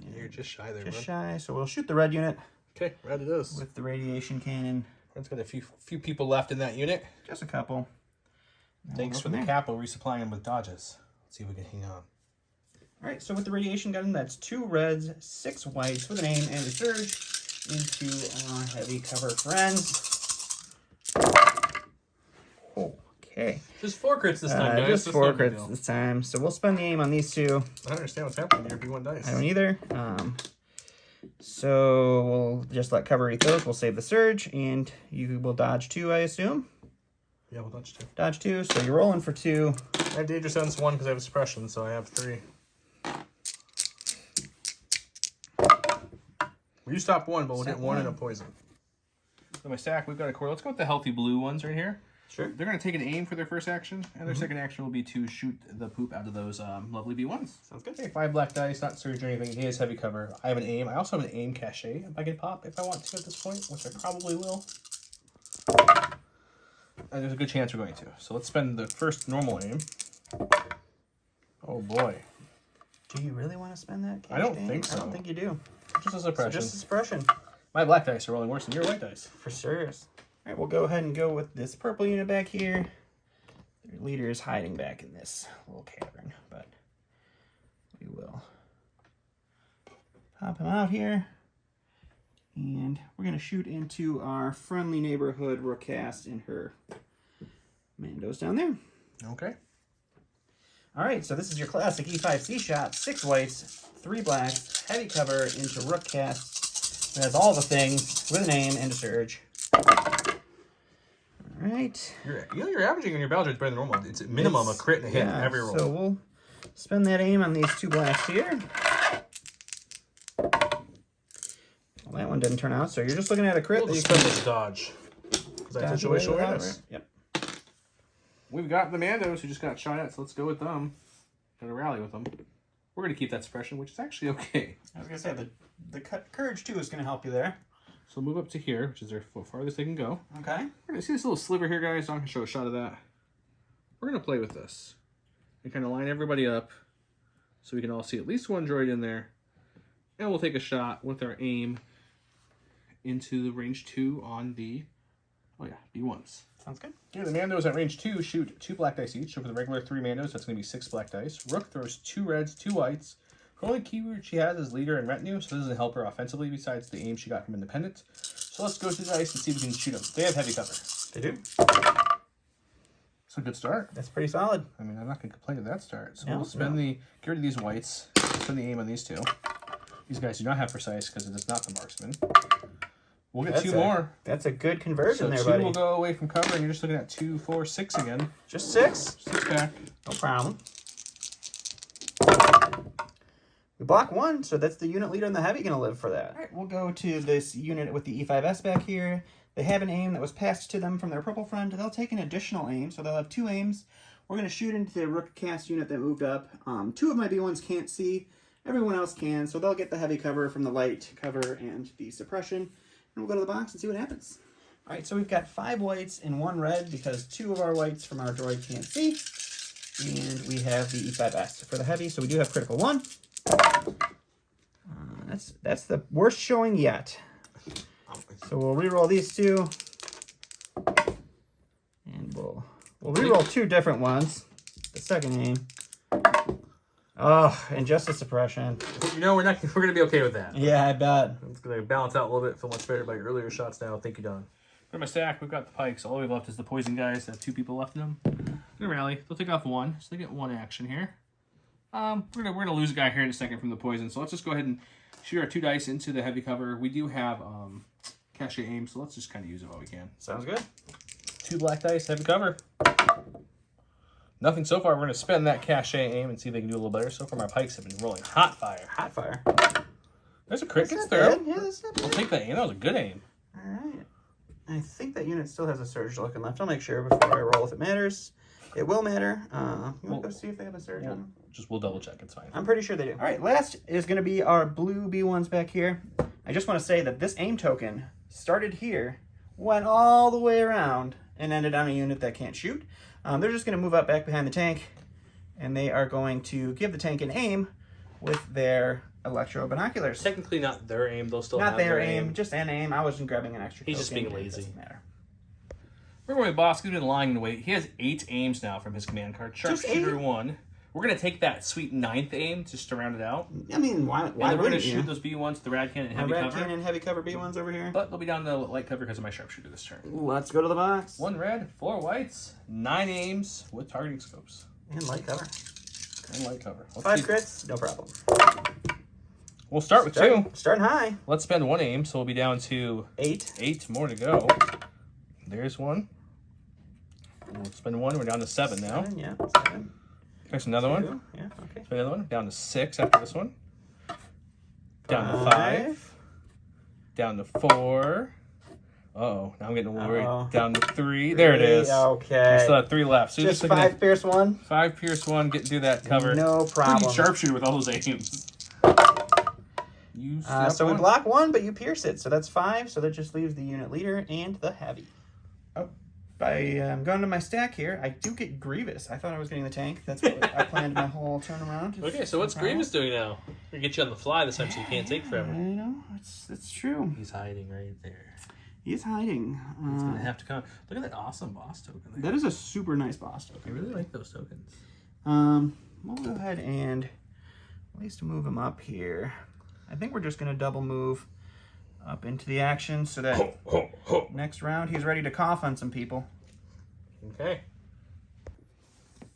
And You're just shy there, just bud. shy. So we'll shoot the red unit Okay, red it is. with the radiation cannon. Red's got a few people left in that unit. Just a couple. And Thanks we'll for go the from capo resupplying them with dodges. Let's see if we can hang on. All right, so with the radiation gun, that's 2 reds, 6 whites with an aim and a surge into our heavy cover friends. Okay. Just 4 crits this time, guys. Just That's 4 no big crits deal. this time. So we'll spend the aim on these 2. I don't understand what's happening here. B1 dice. I don't either. So we'll just let cover eat those. We'll save the surge, and you will dodge 2, I assume. Yeah, we'll dodge 2. Dodge 2, so you're rolling for 2. I have Danger Sense 1 because I have a suppression, so I have 3. Well, you stop 1, but we'll get 1 and a poison. So my stack, we've got a core. Let's go with the healthy blue ones right here. Sure. They're going to take an aim for their first action, and their second action will be to shoot the poop out of those lovely B1s. Sounds good. Okay, 5 black dice, not surge or anything. He has heavy cover. I have an aim. I also have an aim cachet if I can pop if I want to at this point, which I probably will. And there's a good chance we're going to. So let's spend the first normal aim. Oh boy. Do you really want to spend that? I don't cash think aim? I don't so. think you do. Just a So suppression. just a suppression. My black dice are rolling worse than your white dice. For sure. All right, we'll go ahead and go with this purple unit back here. Their leader is hiding back in this little cavern, but we will pop him out here. And we're going to shoot into our friendly neighborhood Rookcast and her Mando's down there. Okay. All right, so this is your classic E5C shot. 6 whites, 3 blacks, heavy cover into rook cast. It has all the things with a name and a surge. All right. You're averaging on your battle better than normal. It's at minimum a crit and a hit in every roll. So we'll spend that aim on these 2 blacks here. Well, that one didn't turn out, so you're just looking at a crit. We'll just spend this dodge. Is that situational awareness? Yep. We've got the Mandos who just got shot at, so let's go with them. Gonna rally with them. We're gonna keep that suppression, which is actually okay. I was gonna say the courage too is gonna help you there. So move up to here, which is their farthest they can go. Okay. We're gonna see this little sliver here, guys. I'm gonna show a shot of that. We're gonna play with this and kind of line everybody up so we can all see at least one droid in there. And we'll take a shot with our aim into the range 2 on the B1s. Sounds good. Here, the Mandos at range 2 shoot 2 black dice each. So for the regular 3 Mandos, that's going to be 6 black dice. Rook throws 2 reds, 2 whites. Her only keyword she has is leader and retinue, so this doesn't help her offensively besides the aim she got from Independent. So let's go through the dice and see if we can shoot them. They have heavy cover. They do. It's a good start. That's pretty solid. I mean, I'm not going to complain at that start. So No, we'll spend get rid of these whites, spend the aim on these 2. These guys do not have precise because it is not the marksman. We'll get 2 more. That's a good conversion So there, 2 buddy. will go away from cover, and you're just looking at 2, 4, 6 again. Just 6? 6 back. No problem. We block 1, so that's the unit leader and the heavy going to live for that. All right, we'll go to this unit with the E5S back here. They have an aim that was passed to them from their purple friend. They'll take an additional aim, so they'll have 2 aims. We're going to shoot into the rook cast unit that moved up. 2 of my B1s can't see. Everyone else can, so they'll get the heavy cover from the light cover and the suppression. And we'll go to the box and see what happens. All right, so we've got 5 whites and 1 red because 2 of our whites from our droid can't see. And we have the E5S for the heavy, so we do have critical 1. That's the worst showing yet. So we'll re-roll these 2. And we'll re-roll 2 different ones. The second aim. Oh, and just a suppression. You know, we're gonna be okay with that. Yeah, I bet. It's gonna balance out a little bit. Feel much better by your earlier shots now. Thank you, Don. For my stack, we've got the pikes. All we've left is the poison guys. I have 2 people left in them. Gonna rally. They'll take off 1, so they get 1 action here. We're gonna lose a guy here in a second from the poison. So let's just go ahead and shoot our 2 dice into the heavy cover. We do have cache aim, so let's just kind of use it while we can. Sounds good. 2 black dice, heavy cover. Nothing so far. We're going to spend that cache aim and see if they can do a little better. So far, my pikes have been rolling hot fire. Hot fire. There's a crit gets through. Yeah, that's not bad. I'll take that aim. That was a good aim. All right. I think that unit still has a surge looking left. I'll make sure before I roll if it matters. It will matter. You want to go see if they have a surge on them? We'll double check. It's fine. I'm pretty sure they do. All right, last is going to be our blue B1s back here. I just want to say that this aim token started here, went all the way around, and ended on a unit that can't shoot. They're just going to move up back behind the tank, and they are going to give the tank an aim with their electro binoculars. Technically not their aim. They'll still Not have their aim, just an aim. I wasn't grabbing an extra He's just token. being lazy. It doesn't matter. Remember my boss, he's been lying in wait. He has 8 aims now from his command card. Sharpshooter 1. We're going to take that sweet 9th aim just to round it out. I mean, why And then we're going to wouldn't you? shoot those B1s with the rad cannon and My heavy red cover. cannon heavy cover B1s over here. But they'll be down to light cover because of my sharpshooter this turn. Let's go to the box. 1 red, 4 whites, 9 aims with targeting scopes. And light cover. And light cover. 5 crits, no problem. We'll start with 2. Starting high. Let's spend 1 aim, so we'll be down to 8. 8 more to go. There's 1. We'll spend 1. We're down to 7 now. 7, yeah. 7. There's another 1. 2. Yeah, okay. Spend another 1. Down to 6 after this one. Down to 5. Down to 4. Uh-oh. Now I'm getting worried. Down to 3. There it is. Okay. We still have 3 left. So just looking 5 at pierce 1. 5 pierce 1. Get through that cover. No problem. Pretty sharpshooter with all those aims. So we block 1, but you pierce it. So that's 5. So that just leaves the unit leader and the heavy. Oh, by going to my stack here, I do get Grievous. I thought I was getting the tank. That's what I planned my whole turnaround. Okay, so what's Grievous doing now? We're going to get you on the fly this time so you can't take forever. I know. It's true. He's hiding right there. He's hiding. He's going to have to come. Look at that awesome boss token there. That is a super nice boss token. I really like those tokens. We'll go ahead and at least move him up here. I think we're just going to double move up into the action so that next round he's ready to cough on some people. Okay.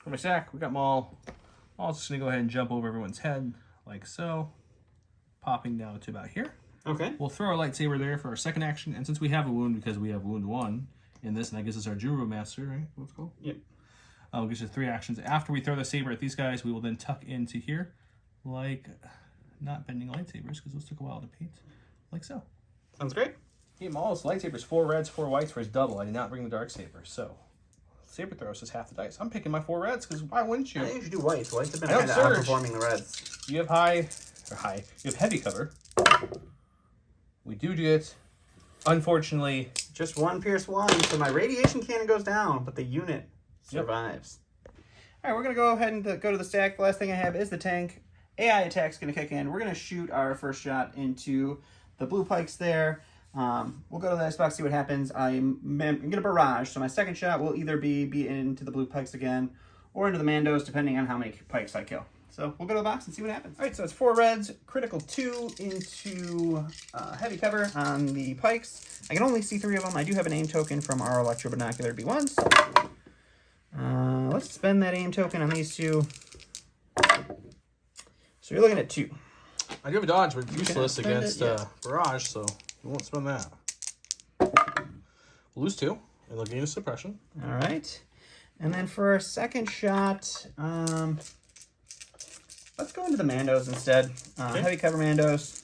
For my stack, we got Maul. Maul's just going to go ahead and jump over everyone's head, like so. Popping down to about here. Okay. We'll throw our lightsaber there for our second action, and since we have a wound, because we have wound 1 in this, and that gives us our Juro Master, right? What's it called? Yep. Gives us 3 actions. After we throw the saber at these guys, we will then tuck into here, like not bending lightsabers, because those took a while to paint, like so. Sounds great. Hey, Maul's lightsaber's 4 reds, 4 whites for his double. I did not bring the dark saber, so saber throw says half the dice. I'm picking my 4 reds, because why wouldn't you? I think you should do whites. Whites have been I don't kind of surge. outperforming the reds. You have you have heavy cover. We do get, unfortunately, Just 1 Pierce 1, so my radiation cannon goes down, but the unit survives. All right, we're going to go ahead and go to the stack. The last thing I have is the tank. AI attack's going to kick in. We're going to shoot our first shot into the blue pikes there. We'll go to the icebox, see what happens. I'm going to barrage, so my second shot will either be into the blue pikes again or into the Mandos, depending on how many pikes I kill. So we'll go to the box and see what happens. All right, so it's 4 reds, critical 2 into heavy cover on the pikes. I can only see 3 of them. I do have an aim token from our electro binocular B1s. Let's spend that aim token on these 2. So you're looking at 2. I do have a dodge, but useless spend it, against yeah. barrage, so we won't spend that. We'll lose 2, and they'll gain a suppression. All right. And then for our second shot, let's go into the Mandos instead. Okay. Heavy cover Mandos.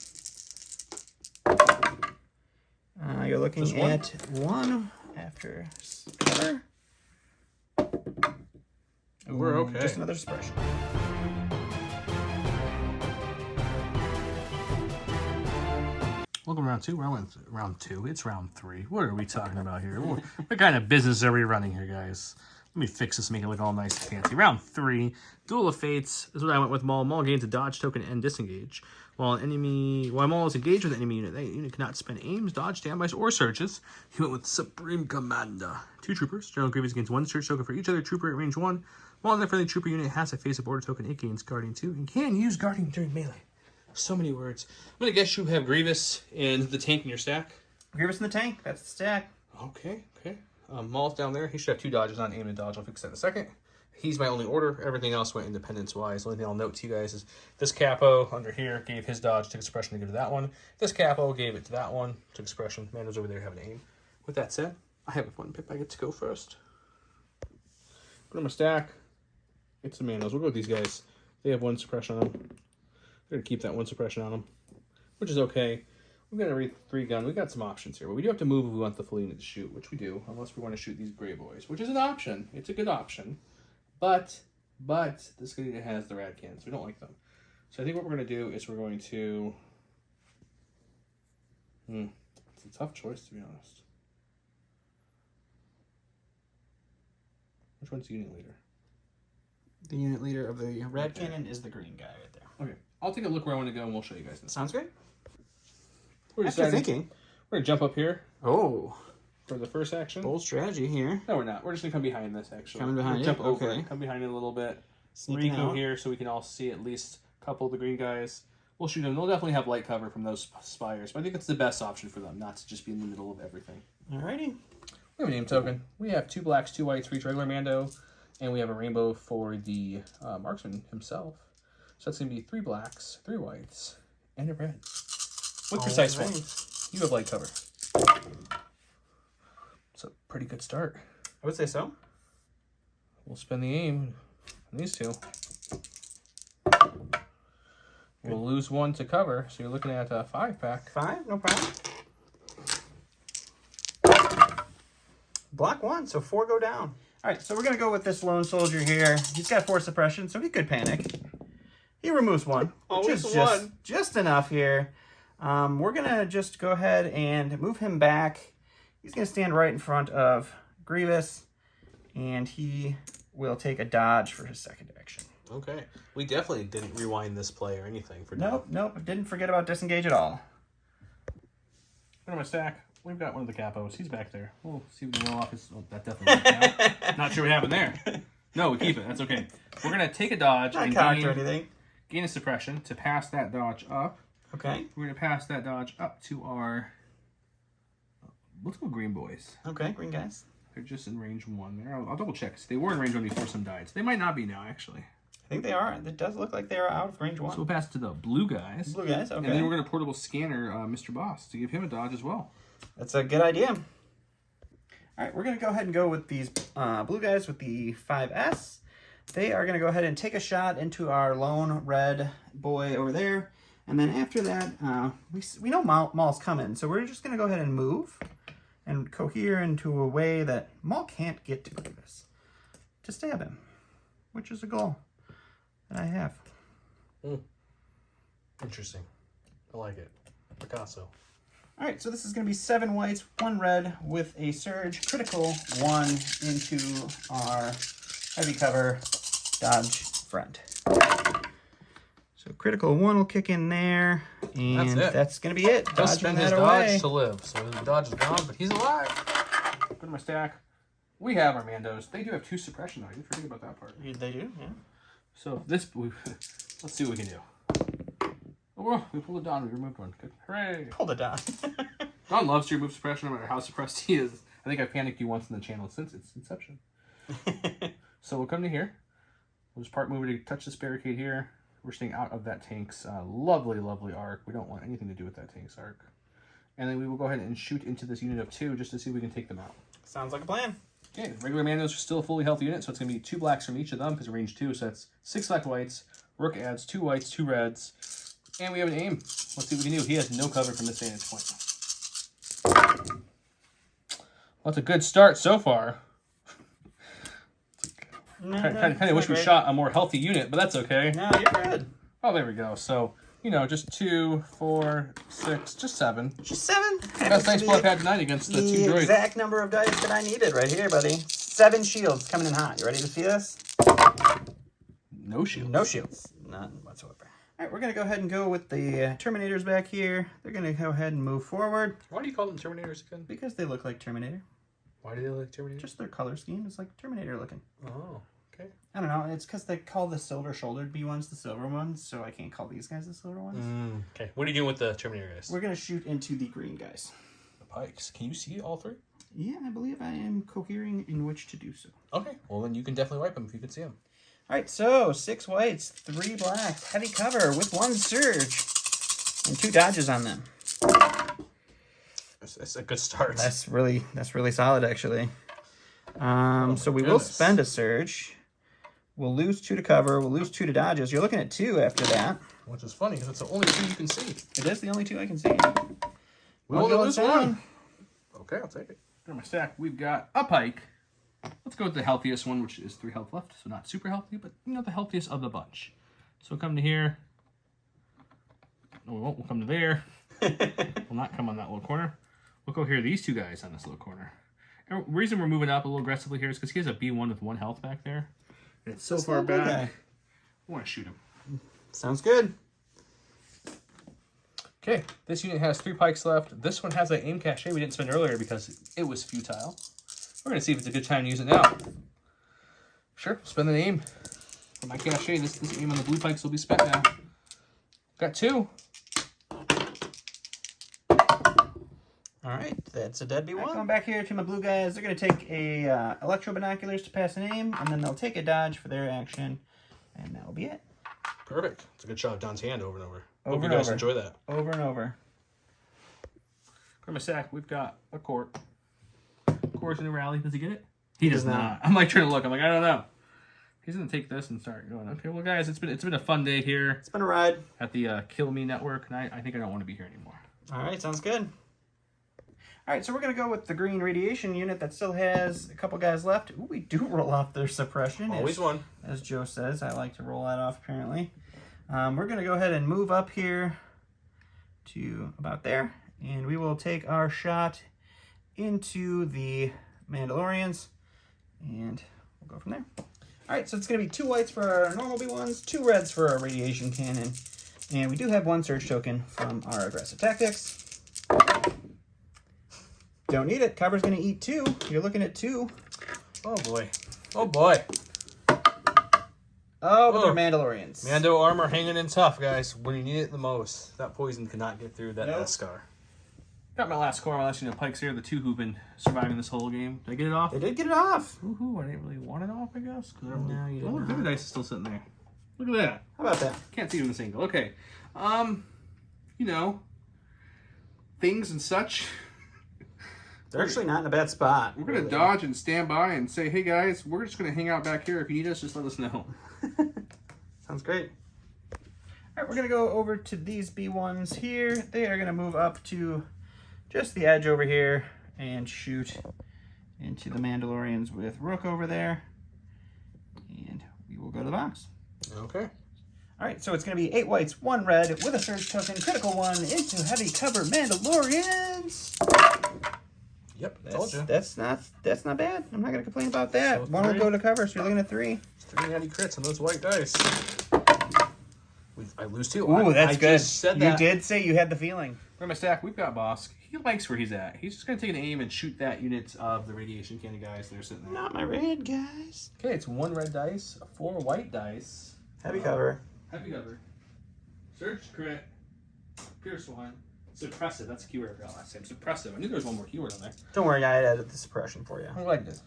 You're looking at 1 after cover. We're okay. Just another suppression. Welcome to round 2. We're on round 2. It's round 3. What are we talking about here? What kind of business are we running here, guys? Let me fix this, make it look all nice and fancy. Round 3, Duel of Fates. This is what I went with Maul. Maul gains a dodge token and disengage. While Maul is engaged with an enemy unit, that unit cannot spend aims, dodge, standbys, or surges. He went with Supreme Commander. 2 troopers. General Grievous gains 1 surge token for each other trooper at range 1. While the friendly trooper unit has a face-up order token, it gains Guardian 2 and can use Guardian during melee. So many words. I'm going to guess you have Grievous in the tank in your stack. Grievous in the tank. That's the stack. Okay. Maul's down there. He should have 2 dodges, not aim and dodge. I'll fix that in a second. He's my only order. Everything else went independence-wise. The only thing I'll note to you guys is this capo under here gave his dodge, took a suppression to give to that one. This capo gave it to that one, took a suppression. Mando's over there having aim. With that said, I have a fun pip. I get to go first. Put in my stack. It's the Mandos. We'll go with these guys. They have 1 suppression on them. We're going to keep that 1 suppression on them, which is okay. We've got a 3 gun. We've got some options here. But we do have to move if we want the full unit to shoot, which we do, unless we want to shoot these gray boys, which is an option. It's a good option. But this unit has the rad cannons. We don't like them. So I think what we're going to do is we're going to... It's a tough choice, to be honest. Which one's the unit leader? The unit leader of the rad cannon is the green guy right there. Okay. I'll take a look where I want to go, and we'll show you guys. Sounds great. We're After thinking. We're going to jump up here Oh, for the first action. bold strategy here. No, we're not. We're just going to come behind this, actually. Coming behind We'll it? jump over Okay. it. Come behind it a little bit. Sneaking Rico out. here so we can all see at least a couple of the green guys. We'll shoot them. They'll definitely have light cover from those spires, but I think that's the best option for them, not to just be in the middle of everything. Alrighty. We have a name token. We have 2 blacks, 2 whites for each regular Mando, and we have a rainbow for the marksman himself. So that's going to be 3 blacks, 3 whites, and a red. With precise Alright. ones. You have light cover. It's a pretty good start. I would say so. We'll spend the aim on these 2. We'll lose 1 to cover, so you're looking at a 5-pack. 5, no problem. Block 1, so 4 go down. All right, so we're going to go with this lone soldier here. He's got 4 suppression, so he could panic. He removes 1, which Always is one. just enough here. We're going to just go ahead and move him back. He's going to stand right in front of Grievous, and he will take a dodge for his second action. Okay. We definitely didn't rewind this play or anything for Nope, didn't forget about disengage at all. Put on my stack. We've got one of the capos. He's back there. We'll see if we can roll off his... Oh, that definitely worked out. Not sure what happened there. No, we keep it. That's okay. We're going to take a dodge Not and cocked or anything. gain a suppression to pass that dodge up. Okay. We're going to pass that dodge up to our... Let's go green boys. Okay, green guys. They're just in range 1 there. I'll double check. They were in range 1 before some died. So they might not be now, actually. think they are. It does look like they are out of range 1. So we'll pass to the blue guys. Blue guys, okay. And then we're going to portable scanner Mr. Boss to give him a dodge as well. That's a good idea. All right, we're going to go ahead and go with these blue guys with the 5S. They are going to go ahead and take a shot into our lone red boy over there. And then after that, we know Maul's coming, so we're just going to go ahead and move and cohere into a way that Maul can't get to Grievous to stab him, which is a goal that I have. Interesting. I like it. Picasso. All right, so this is going to be 7 whites, 1 red with a surge, critical 1 into our heavy cover dodge friend. So critical 1 will kick in there, and that's going to be it. Just spend his dodge to live. So his dodge is gone, but he's alive. Go to my stack. We have our Mandos. They do have 2 suppression, though. I didn't forget about that part. They do, yeah. So let's see what we can do. Oh, we pulled it down. We removed one. Good. Hooray! Hold it down. Don loves to remove suppression no matter how suppressed he is. I think I've panicked you once in the channel since its inception. So we'll come to here. We'll just part move to touch this barricade here. We're staying out of that tank's lovely, lovely arc. We don't want anything to do with that tank's arc. And then we will go ahead and shoot into this unit of 2 just to see if we can take them out. Sounds like a plan. Okay, regular Mandos are still a fully healthy unit, so it's going to be 2 blacks from each of them because of range 2. So that's 6 black whites. Rook adds 2 whites, 2 reds. And we have an aim. Let's see what we can do. He has no cover from this vantage point. Well, that's a good start so far. Kind of wish we shot a more healthy unit, but that's okay. No, you're good. Oh, there we go. So, you know, just 2, 4, 6, just 7. Just 7? That's nice block pad tonight against the 2 droids. The exact number of dice that I needed right here, buddy. 7 shields coming in hot. You ready to see this? No shields. No shields. None whatsoever. All right, we're going to go ahead and go with the Terminators back here. They're going to go ahead and move forward. Why do you call them Terminators again? Because they look like Terminator. Why do they look like Terminators? Just their color scheme is like Terminator looking. Oh, okay. I don't know. It's because they call the silver-shouldered B1s the silver ones, so I can't call these guys the silver ones. Okay. What are you doing with the Terminator guys? We're going to shoot into the green guys. The pikes. Can you see all 3? Yeah, I believe I am cohering in which to do so. Okay. Well, then you can definitely wipe them if you can see them. All right, so 6 whites, 3 blacks, heavy cover with 1 surge, and 2 dodges on them. That's a good start. That's really solid, actually. So we will spend a surge. We'll lose 2 to cover. We'll lose 2 to dodges. You're looking at 2 after that. Which is funny because it's the only 2 you can see. It is the only 2 I can see. We'll lose 1. Okay, I'll take it. For my stack, we've got a pike. Let's go with the healthiest one, which is 3 health left. So not super healthy, but you know, the healthiest of the bunch. So we'll come to here. No, we won't. We'll come to there. We'll not come on that little corner. We'll go here. These 2 guys on this little corner. And the reason we're moving up a little aggressively here is because he has a B1 with 1 health back there. And it's so far back. We want to shoot him. Sounds good. Okay, this unit has 3 pikes left. This one has an aim cachet we didn't spend earlier because it was futile. We're going to see if it's a good time to use it now. Sure, spend the aim. For my cachet, this aim on the blue pikes will be spent now. Got 2. All right, that's a dead B1. Right, going back here to my blue guys, they're going to take a electro binoculars to pass an aim, and then they'll take a dodge for their action, and that'll be it. Perfect. It's a good shot of Don's hand over and over. Hope you guys enjoy that. Over and over. For my sack, we've got a court. Court's in a rally. Does he get it? He does not. I'm like trying to look. I'm like, I don't know. He's gonna take this and start going. Okay, well, guys, it's been a fun day here. It's been a ride at the Kill Me Network, and I think I don't want to be here anymore. All right, sounds good. All right, so we're gonna go with the green radiation unit that still has a couple guys left. Ooh, we do roll off their suppression. Always one. As Joe says, I like to roll that off. Apparently, we're gonna go ahead and move up here to about there, and we will take our shot into the Mandalorians, and we'll go from there. All right, so it's going to be 2 whites for our normal B1s, 2 reds for our radiation cannon, and we do have 1 surge token from our aggressive tactics. Don't need it. Cover's going to eat 2. You're looking at 2. Oh, boy. Oh, boy. Oh, but they're Mandalorians. Mando armor hanging in tough, guys. When you need it the most. That poison cannot get through that Beskar. Got my last core, my last unit of pikes here, the 2 who've been surviving this whole game. Did I get it off? They did get it off. Woohoo, I didn't really want it off, I guess. No, you didn't. Oh, look, the dice is still sitting there. Look at that. How about that? Can't see it in this angle. Okay. You know, things and such. They're actually not in a bad spot. We're going to dodge and stand by and say, hey guys, we're just going to hang out back here. If you need us, just let us know. Sounds great. All right, we're going to go over to these B1s here. They are going to move up to just the edge over here and shoot into the Mandalorians with Rook over there. And we will go to the box. Okay. All right, so it's going to be 8 whites, 1 red with a surge token, critical 1 into heavy cover Mandalorians. Yep, told you. That's not bad. I'm not going to complain about that. So 1 will 3. go to cover, so you're looking at 3. 3 natty crits on those white dice. I lose 2. Ooh, that's I good. Just said that. You did say you had the feeling. For my stack, we've got Bosk. He likes where he's at. He's just going to take an aim and shoot that unit of the radiation cannon guys that are sitting there. Not my red, guys. Okay, it's 1 red dice, 4 white dice. Heavy cover. Heavy cover. Surge crit. Pierce 1. Suppressive. That's a keyword I forgot last time. Suppressive. I knew there was one more keyword on there. Don't worry, I added the suppression for you. I'm glad you did.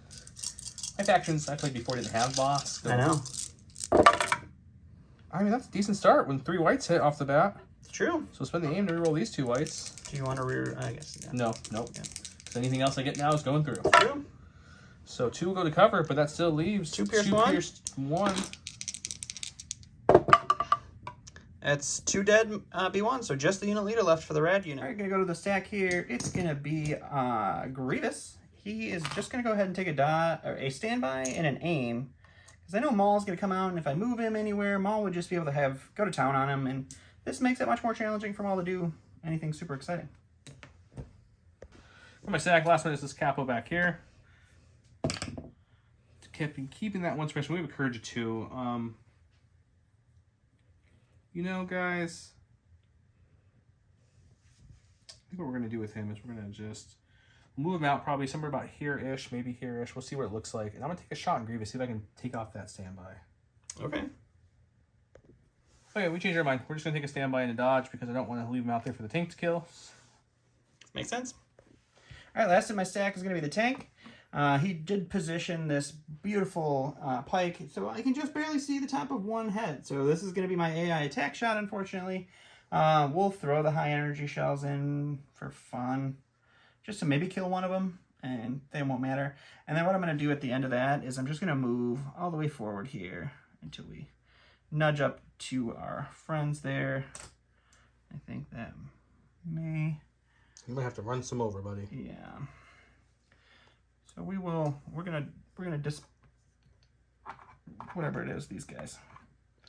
My factions I played before didn't have Bosk. So. I know. I mean, that's a decent start when 3 whites hit off the bat. It's true. So spend the aim to reroll these 2 whites. Do you want to I guess. Yeah. No, nope. Yeah. So anything else I get now is going through. True. So 2 will go to cover, but that still leaves 2 pierce 1. Pierced 1. That's 2 dead B1, so just the unit leader left for the red unit. All right, gonna go to the stack here. It's gonna be Grievous. He is just gonna go ahead and take a standby and an aim, because I know Maul's gonna come out, and if I move him anywhere, Maul would just be able to go to town on him, and this makes it much more challenging for Maul to do anything super exciting. For my stack, last one is this capo back here. Keeping that 1 suppression. We have a courage of 2. You know, guys, I think what we're going to do with him is we're going to just move him out probably somewhere about here-ish, maybe here-ish. We'll see what it looks like. And I'm going to take a shot in Grievous, see if I can take off that standby. Okay. Okay, we changed our mind. We're just going to take a standby and a dodge because I don't want to leave him out there for the tank to kill. Makes sense. All right, last in my stack is going to be the tank. He did position this beautiful pike, so I can just barely see the top of 1 head. So this is going to be my AI attack shot, unfortunately. We'll throw the high energy shells in for fun, just to maybe kill one of them, and they won't matter. And then what I'm going to do at the end of that is I'm just going to move all the way forward here until we nudge up to our friends there. I think that may... You might have to run some over, buddy. Yeah. So we're gonna just whatever it is, these guys,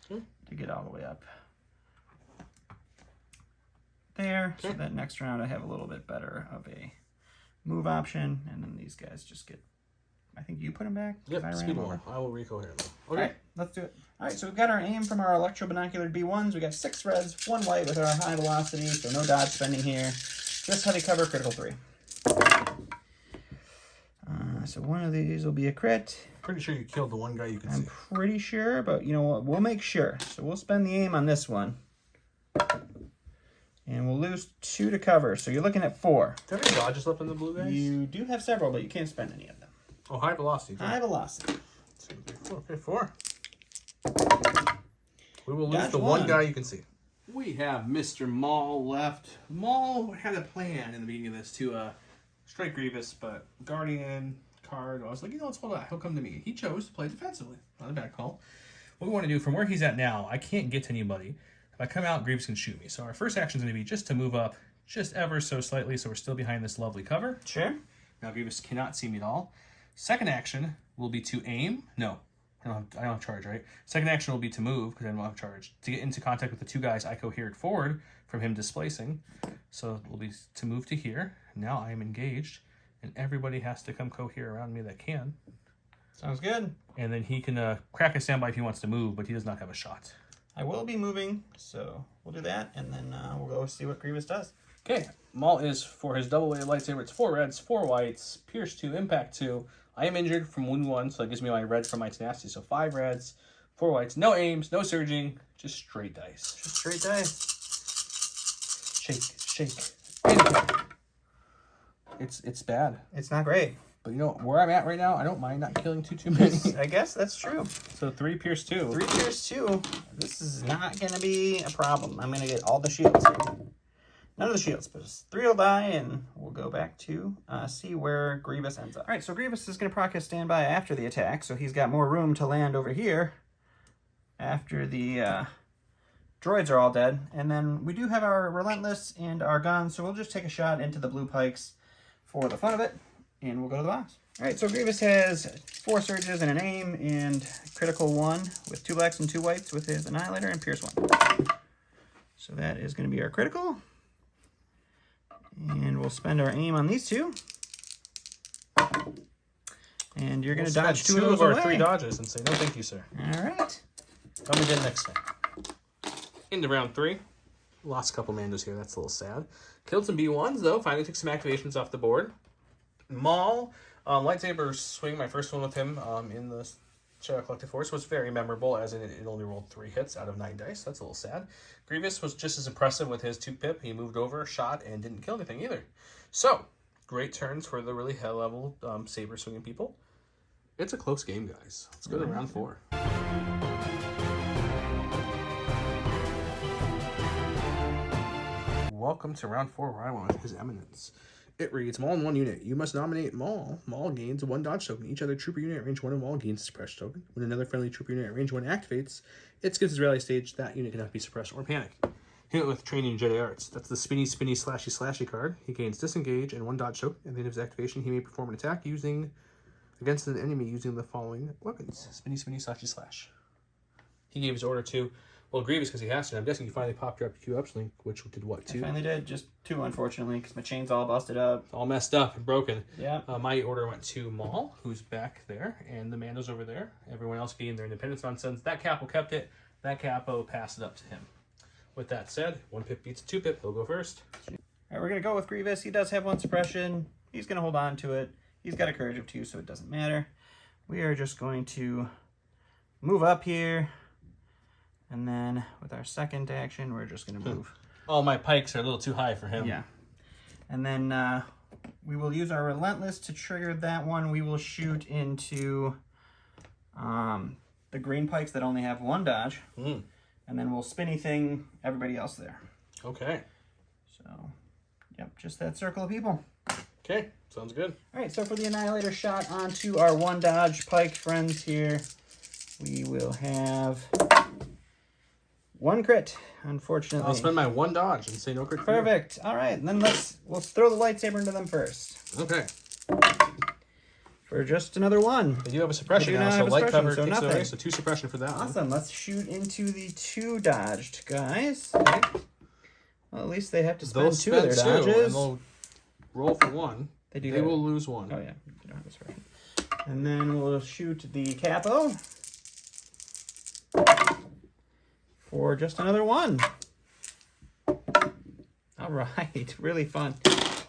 to get all the way up there. So that next round I have a little bit better of a move option, and then these guys just get. I think you put them back. Yep, speed 1. I will reco here now. Okay, all right, let's do it. All right, so we've got our aim from our electro binocular B1s. We got 6 reds, 1 white with our high velocity, so no dodge spending here. Just heavy cover, critical 3. So one of these will be a crit. Pretty sure you killed the 1 guy you can see. I'm pretty sure, but you know what? We'll make sure. So we'll spend the aim on this one. And we'll lose 2 to cover. So you're looking at 4. Do you have any dodges left in the blue guys? You do have several, but you can't spend any of them. Oh, high velocity. High velocity. 2, 3, 4. Okay, 4. We will lose Dodge the 1 1 guy you can see. We have Mr. Maul left. Maul had a plan in the beginning of this to strike Grievous, but Guardian card, I was like, let's hold on. He'll come to me. He chose to play defensively. Not a bad call. What we want to do, from where he's at now, I can't get to anybody. If I come out, Grievous can shoot me. So our first action is going to be just to move up just ever so slightly, so we're still behind this lovely cover. Sure. Now Grievous cannot see me at all. Second action will be to aim. No, I don't have charge, right? Second action will be to move, because I don't have charge. To get into contact with the 2 guys I cohered forward from him displacing. So it will be to move to here. Now I am engaged, and everybody has to come cohere around me that can. Sounds good. And then he can crack a standby if he wants to move, but he does not have a shot. I will be moving, so we'll do that, and then we'll go see what Grievous does. Okay, Maul is, for his double-weighted lightsaber, it's 4 reds, 4 whites, pierce 2, impact 2. I am injured from wound 1, so that gives me my red from my tenacity. So 5 reds, 4 whites, no aims, no surging, just straight dice. Just straight dice. Shake, shake. And it's bad. It's not great. But you know, where I'm at right now, I don't mind not killing too many. I guess that's true. So 3 pierce 2. 3 pierce 2. This is not going to be a problem. I'm going to get all the shields here. None of the shields, but just 3 will die, and we'll go back to see where Grievous ends up. All right, so Grievous is going to proc his standby after the attack, so he's got more room to land over here after the droids are all dead. And then we do have our Relentless and our guns, so we'll just take a shot into the blue pikes for the fun of it, and we'll go to the box. All right, so Grievous has 4 surges and an aim, and critical 1 with 2 blacks and 2 whites with his Annihilator and Pierce 1. So that is going to be our critical. And we'll spend our aim on these 2. And you're going to dodge 2 of those our away. 3 dodges and say, no thank you, sir. All right. Come again next time. Into round 3. Lost a couple Mandos here. That's a little sad. Killed some B1s, though. Finally took some activations off the board. Maul, lightsaber swing, my first one with him in the Shadow Collective Force was very memorable, as in it only rolled 3 hits out of 9 dice. That's a little sad. Grievous was just as impressive with his 2-pip. He moved over, shot, and didn't kill anything either. So, great turns for the really high-level saber swinging people. It's a close game, guys. Let's go to round 4. Welcome to round 4, where I went with His Eminence. It reads, Maul in 1 unit. You must nominate Maul. Maul gains 1 dodge token. Each other trooper unit at range 1 of Maul gains a suppressed token. When another friendly trooper unit at range 1 activates, it skips its rally stage. That unit cannot be suppressed or panic. Hit it with Training Jedi Arts. That's the spinny, slashy, slashy card. He gains disengage and 1 dodge token. At the end of his activation, he may perform an attack against an enemy using the following weapons. Spinny, slashy, slash. He gave his order to, well, Grievous, because he has to. I'm guessing you finally popped your Q uplink, which did what, 2? I finally did. Just 2, unfortunately, because my chain's all busted up. All messed up and broken. Yeah. My order went to Maul, who's back there, and the Mando's over there. Everyone else gained their independence nonsense. That capo kept it. That capo passed it up to him. With that said, 1-pip beats 2-pip. He'll go first. All right, we're going to go with Grievous. He does have 1 suppression. He's going to hold on to it. He's got a courage of 2, so it doesn't matter. We are just going to move up here. And then with our second action, we're just going to move. Oh, my pikes are a little too high for him. Yeah. And then we will use our Relentless to trigger that one. We will shoot into the green pikes that only have 1 dodge. And then we'll spinny thing everybody else there. Okay. So, yep, just that circle of people. Okay, sounds good. All right, so for the Annihilator shot onto our 1 dodge pike friends here, we will have 1 crit, unfortunately. I'll spend my 1 dodge and say no crit. Perfect. All right, and then we'll throw the lightsaber into them first. Okay. For just another 1. They do have a suppression They do now, not so have a light suppression, cover so takes nothing. away, so 2 suppression for that one. Awesome. Let's shoot into the 2 dodged guys. Okay. Well, at least they have to They'll spend 2 of their spend 2, dodges. and they'll roll for 1. They will lose 1. Oh, yeah. They don't have a suppression. And then we'll shoot the capo for just another 1. All right. Really fun.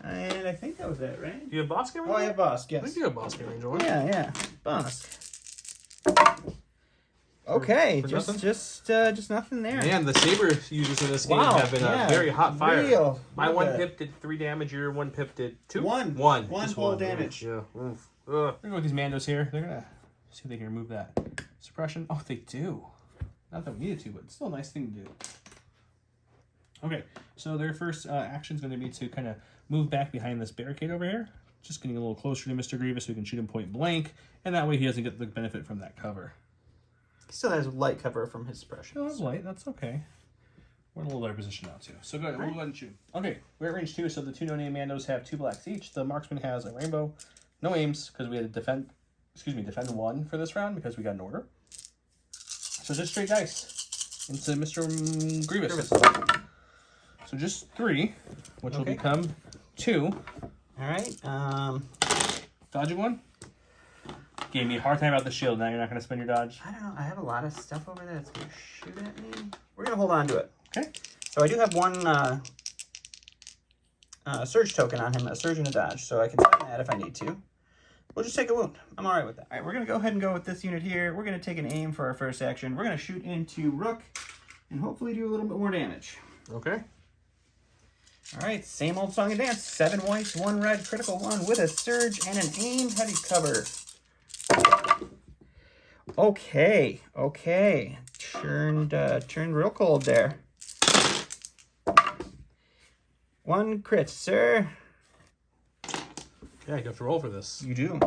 And I think that was it, right? Do you have boss game range? Oh, I have Bosk, I yes. think you have boss game range one. Yeah, Bosk. Okay, for just nothing there. Man, the saber users in this game Wow, have been yeah, a very hot fire. real. My Look 1 at pip did 3 damage, your 1 pip did 2? 1. 1. One Just whole 1 damage. Yeah. Oof. Ugh. We're going to go with these Mandos here. They're going to see if they can remove that suppression. Oh, they do. Not that we needed to, but it's still a nice thing to do. Okay, so their first action is going to be to kind of move back behind this barricade over here. Just getting a little closer to Mr. Grievous so we can shoot him point blank, and that way he doesn't get the benefit from that cover. He still has light cover from his suppression. Oh, that's light. That's okay. We're in a little better position now, too. So go ahead. We'll go ahead and shoot. Okay, we're at range 2, so the 2 no-name Mandos have 2 blacks each. The marksman has a rainbow. No aims, because we had to defend 1 for this round, because we got an order. So just straight dice into Mr. Grievous. So just 3, which will become 2. All right. Dodging 1. Gave me a hard time about the shield. Now you're not going to spend your dodge. I don't know. I have a lot of stuff over there that's going to shoot at me. We're going to hold on to it. Okay. So I do have 1 surge token on him, a surge and a dodge, so I can spend that if I need to. We'll just take a wound. I'm all right with that. All right, we're going to go ahead and go with this unit here. We're going to take an aim for our first action. We're going to shoot into Rook and hopefully do a little bit more damage. Okay. All right, same old song and dance. 7 whites, 1 red, critical 1 with a surge and an aim heavy cover. Okay. Turned real cold there. 1 crit, sir. Yeah, you have to roll for this. You do.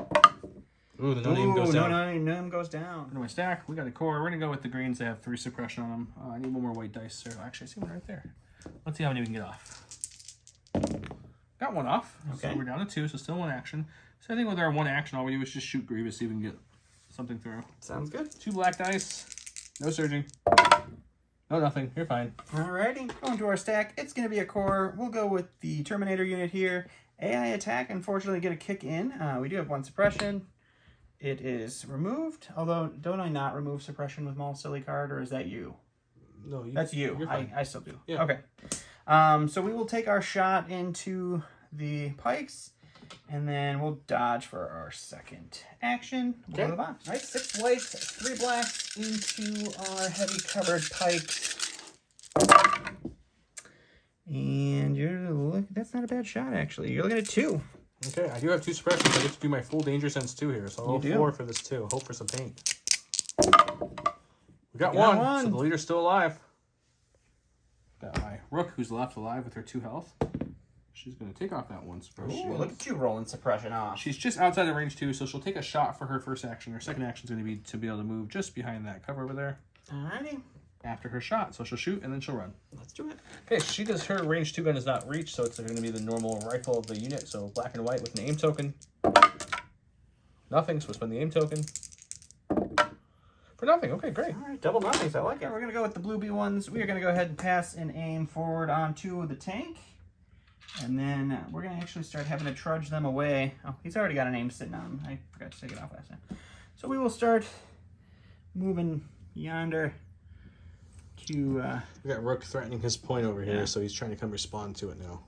Ooh, the no name goes down. No name goes down. Into my stack, we got a core. We're gonna go with the greens. They have 3 suppression on them. I need 1 more white dice, sir. Actually, I see one right there. Let's see how many we can get off. Got 1 off. Okay. So we're down to 2, so still 1 action. So I think with our 1 action, all we do is just shoot Grievous, see if we can get something through. Sounds good. 2 black dice. No surging. No, nothing. You're fine. Alrighty, going to our stack. It's going to be a core. We'll go with the Terminator unit here. AI attack, unfortunately, get a kick in. We do have 1 suppression. It is removed. Although, don't I not remove suppression with Maul silly card, or is that you? No, That's you. You're fine. I still do. Yeah. Okay. So we will take our shot into the pikes, and then we'll dodge for our second action. We'll go to the box. All right, 6 whites, 3 blacks into our heavy covered pikes. And that's not a bad shot, actually. You're looking at 2. Okay, I do have 2 suppressions. I get to do my full danger sense 2 here, so I'll roll 4 for this too. Hope for some paint. We got 1, so the leader's still alive. Got my rook, who's left alive with her 2 health. She's going to take off that 1 suppression. Ooh, look at you rolling suppression off. She's just outside of range 2, so she'll take a shot for her first action. Her second action is going to be to be able to move just behind that cover over there. Alrighty. After her shot, so she'll shoot and then she'll run. Let's do it. Okay, she does her range 2 gun is not reach, so it's going to be the normal rifle of the unit. So black and white with an aim token. Nothing, so we'll spend the aim token. For nothing, okay, great. All right, double nothings. I like it. We're going to go with the blue B1s. We are going to go ahead and pass and aim forward onto the tank. And then we're going to actually start having to trudge them away. Oh, he's already got an aim sitting on him. I forgot to take it off last time. So we will start moving yonder to... We got Rook threatening his point over here, so he's trying to come respond to it now.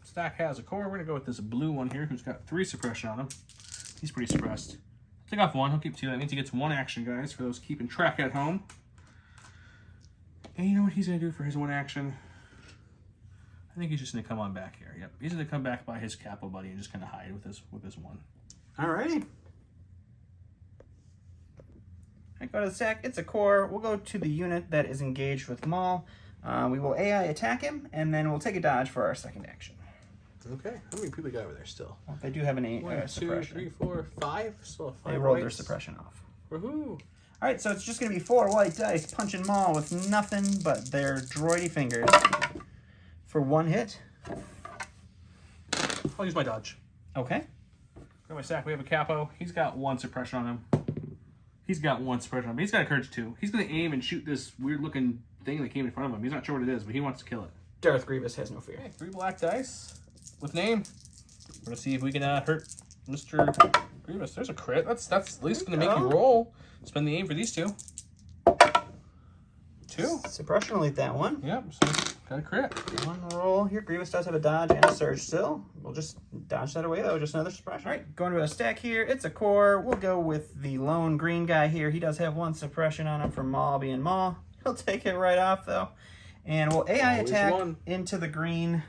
Stack has a core. We're going to go with this blue one here who's got 3 suppression on him. He's pretty suppressed. Take off 1. He'll keep 2. That means he gets 1 action, guys, for those keeping track at home. And you know what he's going to do for his 1 action? I think he's just going to come on back here. Yep, he's going to come back by his capo buddy and just kind of hide with his 1. Alrighty. I go to the stack. It's a core. We'll go to the unit that is engaged with Maul. We will AI attack him, and then we'll take a dodge for our second action. Okay, how many people got over there still? Well, they do have an 1, 2, suppression. 3, 4, 5. Still 5 They rolled whites. their suppression off. Woohoo! Alright, so it's just going to be 4 white dice punching Maul with nothing but their droidy fingers for 1 hit. I'll use my dodge. Okay. Got my stack. We have a capo. He's got 1 suppression on him. He's got 1 suppression on him. He's got a courage 2. He's going to aim and shoot this weird looking thing that came in front of him. He's not sure what it is, but he wants to kill it. Darth Grievous has no fear. Okay, 3 black dice with name. We're going to see if we can hurt Mr. Grievous. There's a crit. That's at least going to make you roll. Spend the aim for these 2. 2. Suppression will eat that one. Yep, so got a crit. 1 roll here. Grievous does have a dodge and a surge still. We'll just dodge that away though. Just another suppression. All right, going to a stack here. It's a core. We'll go with the lone green guy here. He does have 1 suppression on him from Maul being Maul. He'll take it right off though. And we'll AI attack into the green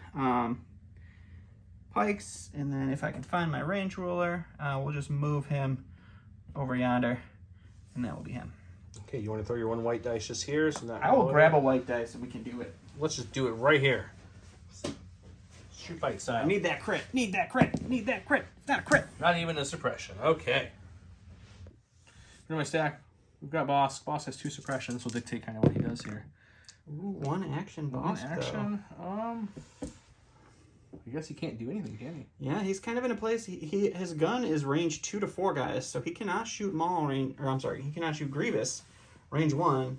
pikes. And then if I can find my range ruler, we'll just move him over yonder. And that will be him. Okay, you want to throw your 1 white dice just here? So that I will grab a white dice and we can do it. Let's just do it right here. Shoot fight style. I need that crit. Need that crit. Need that crit. It's not a crit. Not even a suppression. Okay. In my stack, we've got Boss. Boss has 2 suppressions. Will dictate kind of what he does here. Ooh, 1 action boss. 1 action. I guess he can't do anything, can he? Yeah, he's kind of in a place. His gun is range 2 to 4 guys, so he cannot shoot Maul range. Or I'm sorry, he cannot shoot Grievous range 1,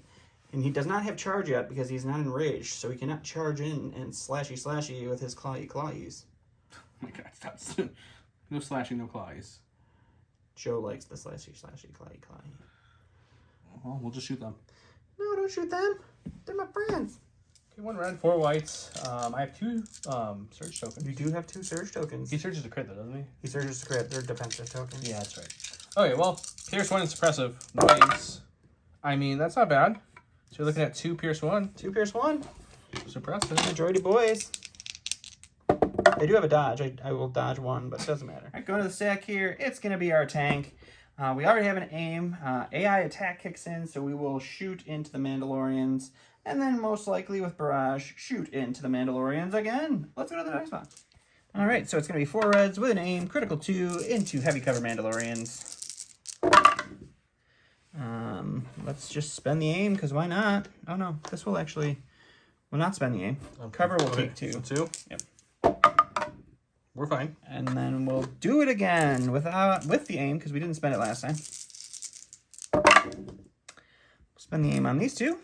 and he does not have charge yet because he's not enraged, so he cannot charge in and slashy with his clawies. Oh my god, stop! No slashing, no claws. Joe likes the slashy clawy. Well, we'll just shoot them. No, don't shoot them. They're my friends. Okay, 1 red, 4 whites. I have 2 surge tokens. You do have 2 surge tokens. He surges a crit though, doesn't he? He surges to crit. They're defensive tokens. Yeah, that's right. Okay, well, Pierce 1 is suppressive. No aims. I mean, that's not bad. So you're looking at 2 Pierce 1. 2 Pierce 1. Suppress it. Droidy boys. They do have a dodge. I will dodge one, but it doesn't matter. All right, going to the stack here. It's going to be our tank. We already have an aim. AI attack kicks in, so we will shoot into the Mandalorians. And then most likely with Barrage, shoot into the Mandalorians again. Let's go to the dice box. All right, so it's going to be 4 reds with an aim, critical 2 into heavy cover Mandalorians. Let's just spend the aim, because why not? Oh no, this will actually... We'll not spend the aim. Cover will take 2. So 2? Yep. We're fine. And then we'll do it again with the aim, because we didn't spend it last time. Spend the aim on these 2.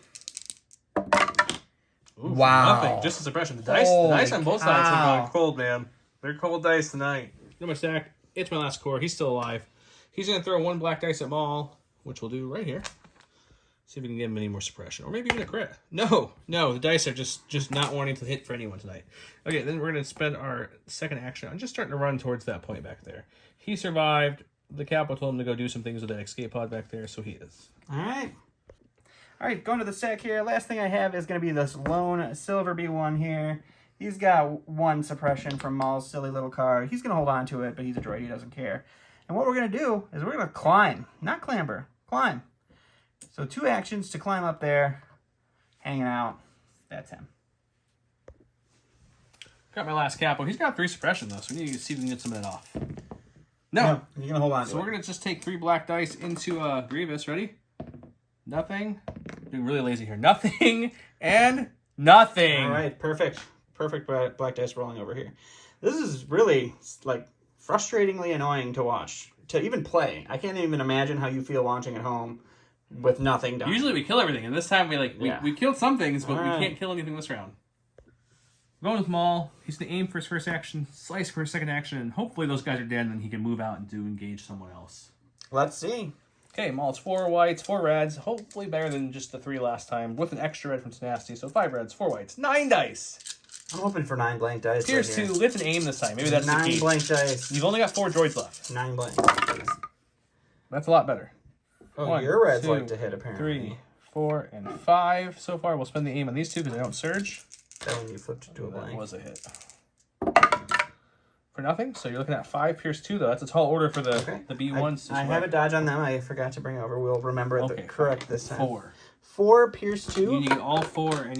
Ooh, Wow. Nothing. Just a suppression. The dice on both sides are going cold, man. They're cold dice tonight. No more stack. It's my last core. He's still alive. He's going to throw 1 black dice at Maul, which we'll do right here. See if we can get him any more suppression. Or maybe even a crit. No, the dice are just not wanting to hit for anyone tonight. Okay, then we're going to spend our second action on just starting to run towards that point back there. He survived. The Capo told him to go do some things with that escape pod back there, so he is. All right, going to the stack here. Last thing I have is going to be this lone silver B1 here. He's got 1 suppression from Maul's silly little card. He's going to hold on to it, but he's a droid. He doesn't care. And what we're going to do is we're going to climb. Not clamber. Climb. So 2 actions to climb up there, hanging out. That's him. Got my last Capo. He's got 3 suppression, though, so we need to see if we can get some of that off. No, you're going to hold on to it. So we're going to just take 3 black dice into Grievous. Ready? Nothing. Being really lazy here. Nothing and nothing. All right, perfect. Perfect black dice rolling over here. This is really, like, frustratingly annoying to watch. To even play. I can't even imagine how you feel watching at home with nothing done. Usually we kill everything, and this time we killed some things, but All we can't kill anything this round. Going with Maul. He's going to aim for his first action, slice for his second action, and hopefully those guys are dead, and then he can move out and engage someone else. Let's see. Okay, Maul's 4 whites, 4 reds, hopefully better than just the 3 last time, with an extra red from Tenacity, so 5 reds, 4 whites, 9 dice. I'm hoping for 9 blank dice. Here's right 2. Let's an aim this time. Maybe that's 9 the key. blank dice. You've only got 4 droids left. 9 blank. That's a lot better. Oh, 1, your reds 2, like to hit, apparently. 3, 4, and 5. So far, we'll spend the aim on these 2 because they don't surge. That one you flipped it to a That blank. was a hit. For nothing. So you're looking at 5 Pierce 2, though. That's a tall order for the B1s. I have a dodge on them. I forgot to bring over. We'll remember it correct this time. 4. 4 Pierce 2. You need all 4, and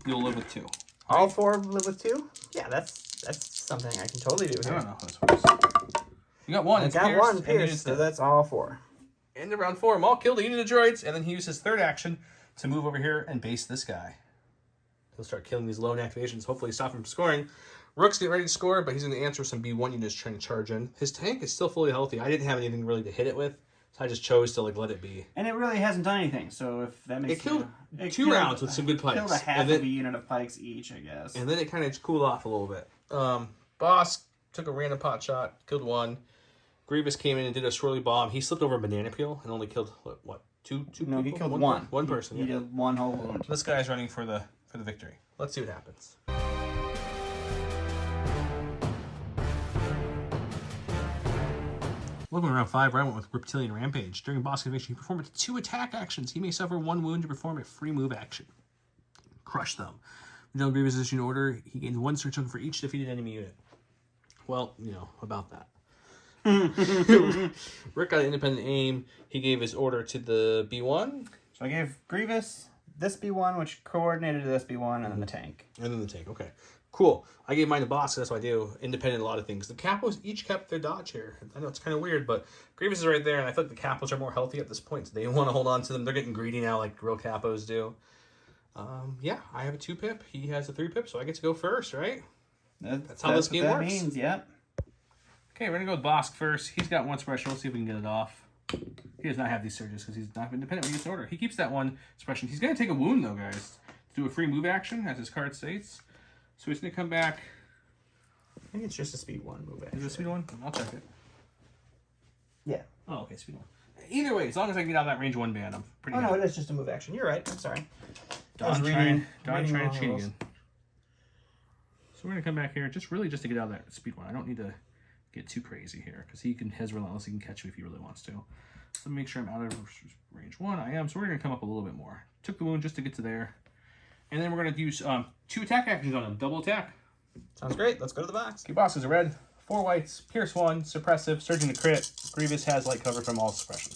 you'll live with 2. All 4 live with 2? Yeah, that's something I can totally do I here. don't know how this works. You got 1. I It's got Pierce, 1 and Pierce, so that's all 4. End of round 4. Maul killed a unit of droids, and then he used his third action to move over here and base this guy. He'll start killing these lone activations, hopefully stop him from scoring. Rook's getting ready to score, but he's going to answer some B1 units trying to charge in. His tank is still fully healthy. I didn't have anything really to hit it with, so I just chose to let it be. And it really hasn't done anything, so if that makes It killed 2 rounds with some good pikes. Killed a half of a unit of pikes each, I guess. And then it kind of cooled off a little bit. Boss took a random pot shot, killed 1. Grievous came in and did a swirly bomb. He slipped over a banana peel and only killed, what, 2 No, people? he killed 1. One person, He did 1 whole wound. This guy's running for the victory. Let's see what happens. Looking around 5, I went with Reptilian Rampage. During boss activation, he performed 2 attack actions. He may suffer 1 wound to perform a free move action. Crush them. General Grievous is in order. He gains 1 search token for each defeated enemy unit. Well, about that. Rick got an independent aim. He gave his order to the B1. So I gave Grievous this B1, which coordinated to this B1, and then the tank. And then the tank, okay. Cool. I gave mine to boss, so that's what I do. Independent a lot of things. The Capos each kept their dodge here. I know it's kind of weird, but Grievous is right there, and I feel like the Capos are more healthy at this point, so they want to hold on to them. They're getting greedy now like real Capos do. Yeah, I have a 2-pip. He has a 3-pip, so I get to go first, right? That's how this game works. Means, yep. Okay, we're going to go with Bosk first. He's got 1 suppression. Let's see if we can get it off. He does not have these surges because he's not independent when he gets an order. He keeps that 1 suppression. He's going to take a wound, though, guys, to do a free move action, as his card states. So he's going to come back. I think it's just a speed 1 move action. Is it a speed 1? I'll check it. Yeah. Oh, okay, speed 1. Either way, as long as I can get out of that range 1 band, I'm pretty no, happy. it is just a move action. You're right. I'm sorry. Don trying to cheat rules. again. So we're going to come back here just to get out of that speed 1. I don't need to get too crazy here because has relentless. He can catch you if he really wants to. So make sure I'm out of range 1. I am. So we're going to come up a little bit more. Took the wound just to get to there. And then we're going to use 2 attack actions on him. Double attack. Sounds great. Let's go to the box. 2 boxes of red, 4 whites, Pierce 1, Suppressive, Surging the Crit. Grievous has light cover from all suppression.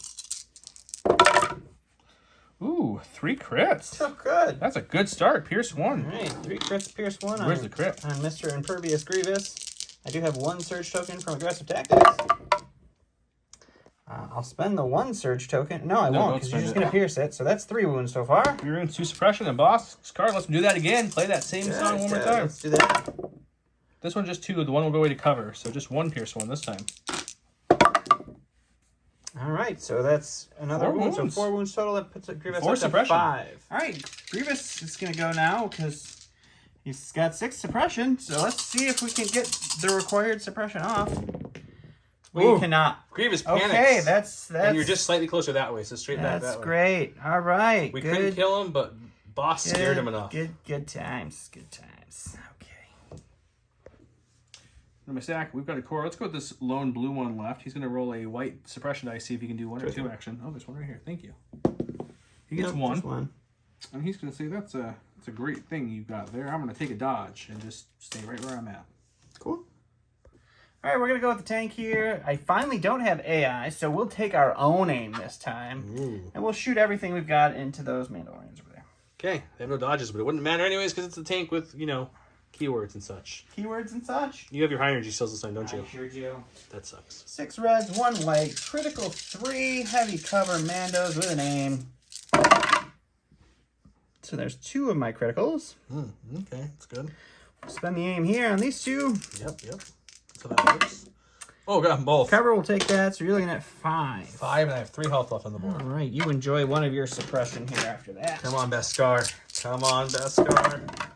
Ooh, 3 crits. Oh, good. That's a good start. Pierce 1. All right, 3 crits, Pierce 1. Where's the crit? On Mr. Impervious Grievous. I do have 1 surge token from Aggressive Tactics. I'll spend the 1 surge token. No, I won't, because you're just going to pierce it. So that's 3 wounds so far. 3 wounds, 2 suppression, and boss card. Let's do that again. Play that same song one more time. Let's do that. This one just 2. The one will go away to cover. So just 1 Pierce 1 this time. All right, so that's another 4 wound. wounds. So 4 wounds total. That puts Grievous 4 up to suppression. 5. All right, Grievous is going to go now because he's got 6 suppression. So let's see if we can get the required suppression off. We cannot. Grievous panics. Okay, that's And you're just slightly closer that way, so straight back that way. That's great. All right, We good. couldn't kill him, but boss scared him enough. Good times. Good times. Okay. In my stack, we've got a core. Let's go with this lone blue one left. He's going to roll a white suppression dice, see if he can do 1 or 2 action. Oh, there's one right here. Thank you. He gets Nope, 1. just 1. And he's going to say, that's a great thing you've got there. I'm going to take a dodge and just stay right where I'm at. Cool. All right, we're going to go with the tank here. I finally don't have AI, so we'll take our own aim this time. Ooh. And we'll shoot everything we've got into those Mandalorians over there. Okay, they have no dodges, but it wouldn't matter anyways because it's a tank with, keywords and such. Keywords and such? You have your high energy skills this time, don't you? I sure do. That sucks. 6 reds, 1 white, critical 3, heavy cover Mandos with an aim. So there's 2 of my criticals. Okay, that's good. Spend the aim here on these 2. Yep. So that works. Oh, got them both. Cover will take that, so you're looking at 5. 5, and I have 3 health left on the board. All right, you enjoy one of your suppression here after that. Come on, Beskar. Come on, Beskar.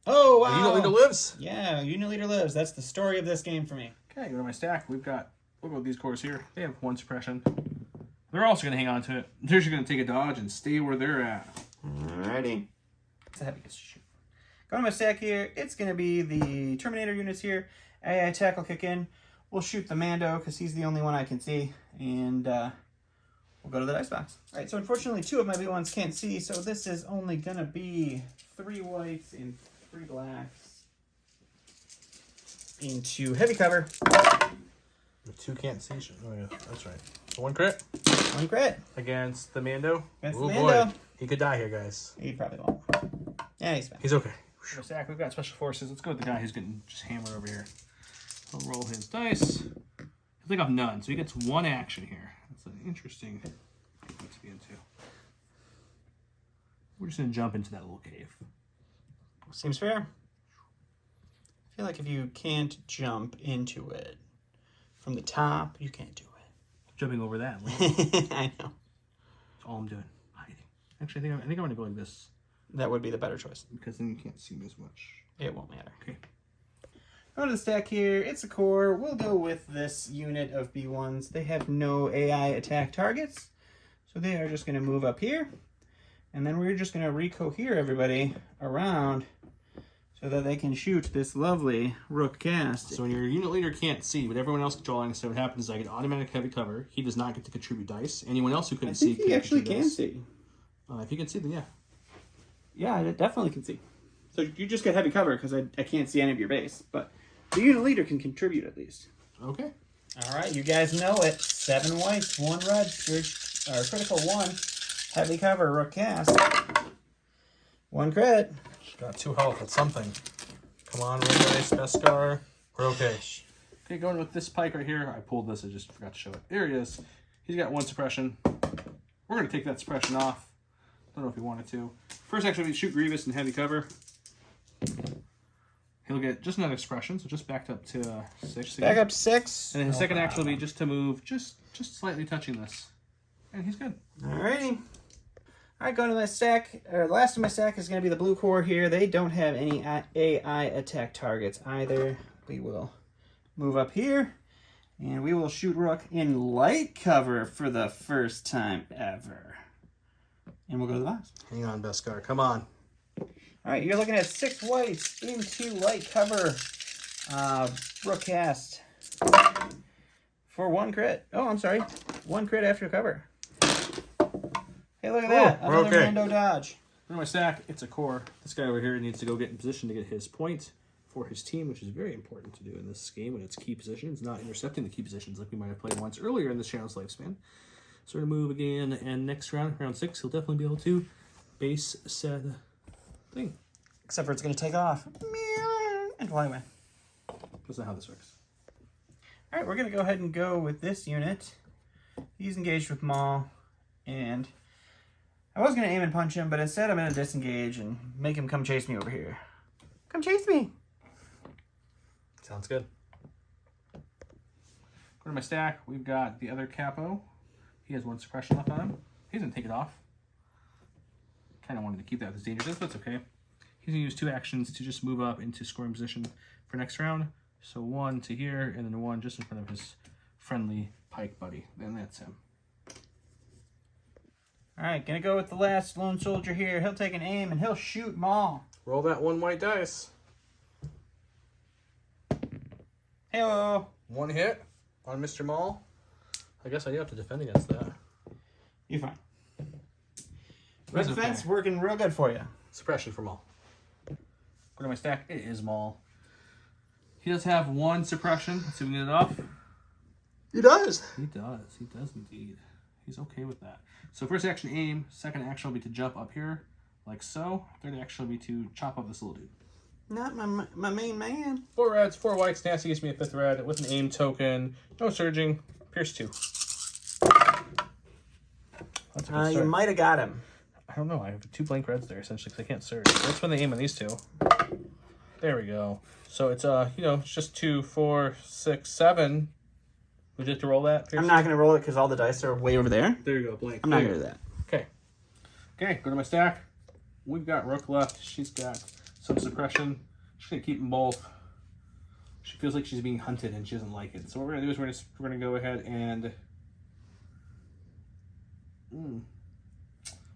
Oh, wow. Unit leader lives. Yeah, unit leader lives. That's the story of this game for me. Okay, go to my stack. We'll go with these cores here. They have 1 suppression. They're also going to hang on to it. They're just going to take a dodge and stay where they're at. Alrighty. It's a heavy shoot. Going to my stack here, it's going to be the Terminator units here. AI attack will kick in. We'll shoot the Mando because he's the only one I can see. And we'll go to the dice box. Alright, so unfortunately 2 of my B1s can't see, so this is only going to be 3 whites and 3 blacks into heavy cover. The 2 can't see. Oh, yeah, that's right. So 1 crit. 1 crit. Against the Mando. Against Oh, the Mando. boy. He could die here, guys. He probably won't. Yeah, he's fine. He's okay. In my stack, we've got special forces. Let's go with the guy who's getting just hammered over here. He'll roll his dice. He'll take off none, so he gets 1 action here. That's an interesting thing to be into. We're just going to jump into that little cave. Seems fair. I feel like if you can't jump into it from the top, you can't do it. Jumping over that. I know. That's all I'm doing. Hiding. Actually, I think I'm going to go like this. That would be the better choice. Because then you can't see me as much. It won't matter. Okay. Go to the stack here. It's a core. We'll go with this unit of B1s. They have no AI attack targets. So they are just going to move up here. And then we're just going to recohere everybody around so that they can shoot this lovely Rook cast. So when your unit leader can't see, but everyone else can draw line, so what happens is I get automatic heavy cover. He does not get to contribute dice. Anyone else who couldn't see he actually can dice. see. If you can see, then yeah. Yeah, I definitely can see. So you just get heavy cover because I can't see any of your base. But the unit leader can contribute at least. Okay. All right, you guys know it. 7 whites, 1 red, critical 1, heavy cover, Rook cast. 1 crit. Got 2 health. That's something. Come on, roll dice, Beskar. We're okay. Okay, going with this pike right here. I pulled this. I just forgot to show it. There he is. He's got 1 suppression. We're going to take that suppression off. Don't know if he wanted to. First action will be shoot Grievous in heavy cover. He'll get just another suppression, so just backed up to 6. Back up to 6. And then his second action will be just to move, just slightly touching this. And he's good. Alrighty. Alright, going to my stack. The last of my stack is going to be the blue core here. They don't have any AI attack targets either. We will move up here. And we will shoot Rook in light cover for the first time ever. And we'll go to the box. Hang on, Beskar. Come on. Alright, you're looking at 6 whites into light cover. Rook cast. For 1 crit. Oh, I'm sorry. 1 crit after cover. Hey, look at that. We're Another okay. Mando dodge. In my stack, it's a core. This guy over here needs to go get in position to get his point for his team, which is very important to do in this game when it's key positions, not intercepting the key positions like we might have played once earlier in this channel's lifespan. So we're going to move again, and next round, round 6, he'll definitely be able to base said thing. Except for it's going to take off. And fly away. That's not how this works. All right, we're going to go ahead and go with this unit. He's engaged with Maul, and I was going to aim and punch him, but instead I'm going to disengage and make him come chase me over here. Come chase me! Sounds good. Go to my stack. We've got the other capo. He has 1 suppression left on him. He's going to take it off. Kind of wanted to keep that as dangerous, but it's okay. He's going to use 2 actions to just move up into scoring position for next round. So 1 to here, and then 1 just in front of his friendly pike buddy. Then that's him. Alright, gonna go with the last lone soldier here. He'll take an aim and he'll shoot Maul. Roll that 1 white dice. Hello. 1 hit on Mr. Maul. I guess I do have to defend against that. You're fine. That's Red okay. fence working real good for you. Suppression for Maul. Go to my stack. It is Maul. He does have 1 suppression. Let's see if we can get it off. He does. He does. He does indeed. He's okay with that. So first action, aim. Second action will be to jump up here, like so. Third action will be to chop up this little dude. Not my main man. 4 reds, 4 whites. Nasty gives me a 5th red with an aim token. No surging. Pierce 2. That's a good You start. might have got him. I don't know. I have 2 blank reds there essentially because I can't surge. That's when they aim on these 2. There we go. So it's it's just 2, 4, 6, 7. Would you have to roll that? Pierce? I'm not gonna roll it because all the dice are way over there. There you go, blank. I'm not gonna do that. Okay. Okay, go to my stack. We've got Rook left. She's got some suppression. She's going to keep them both. She feels like she's being hunted and she doesn't like it. So what we're going to do is we're going to go ahead and...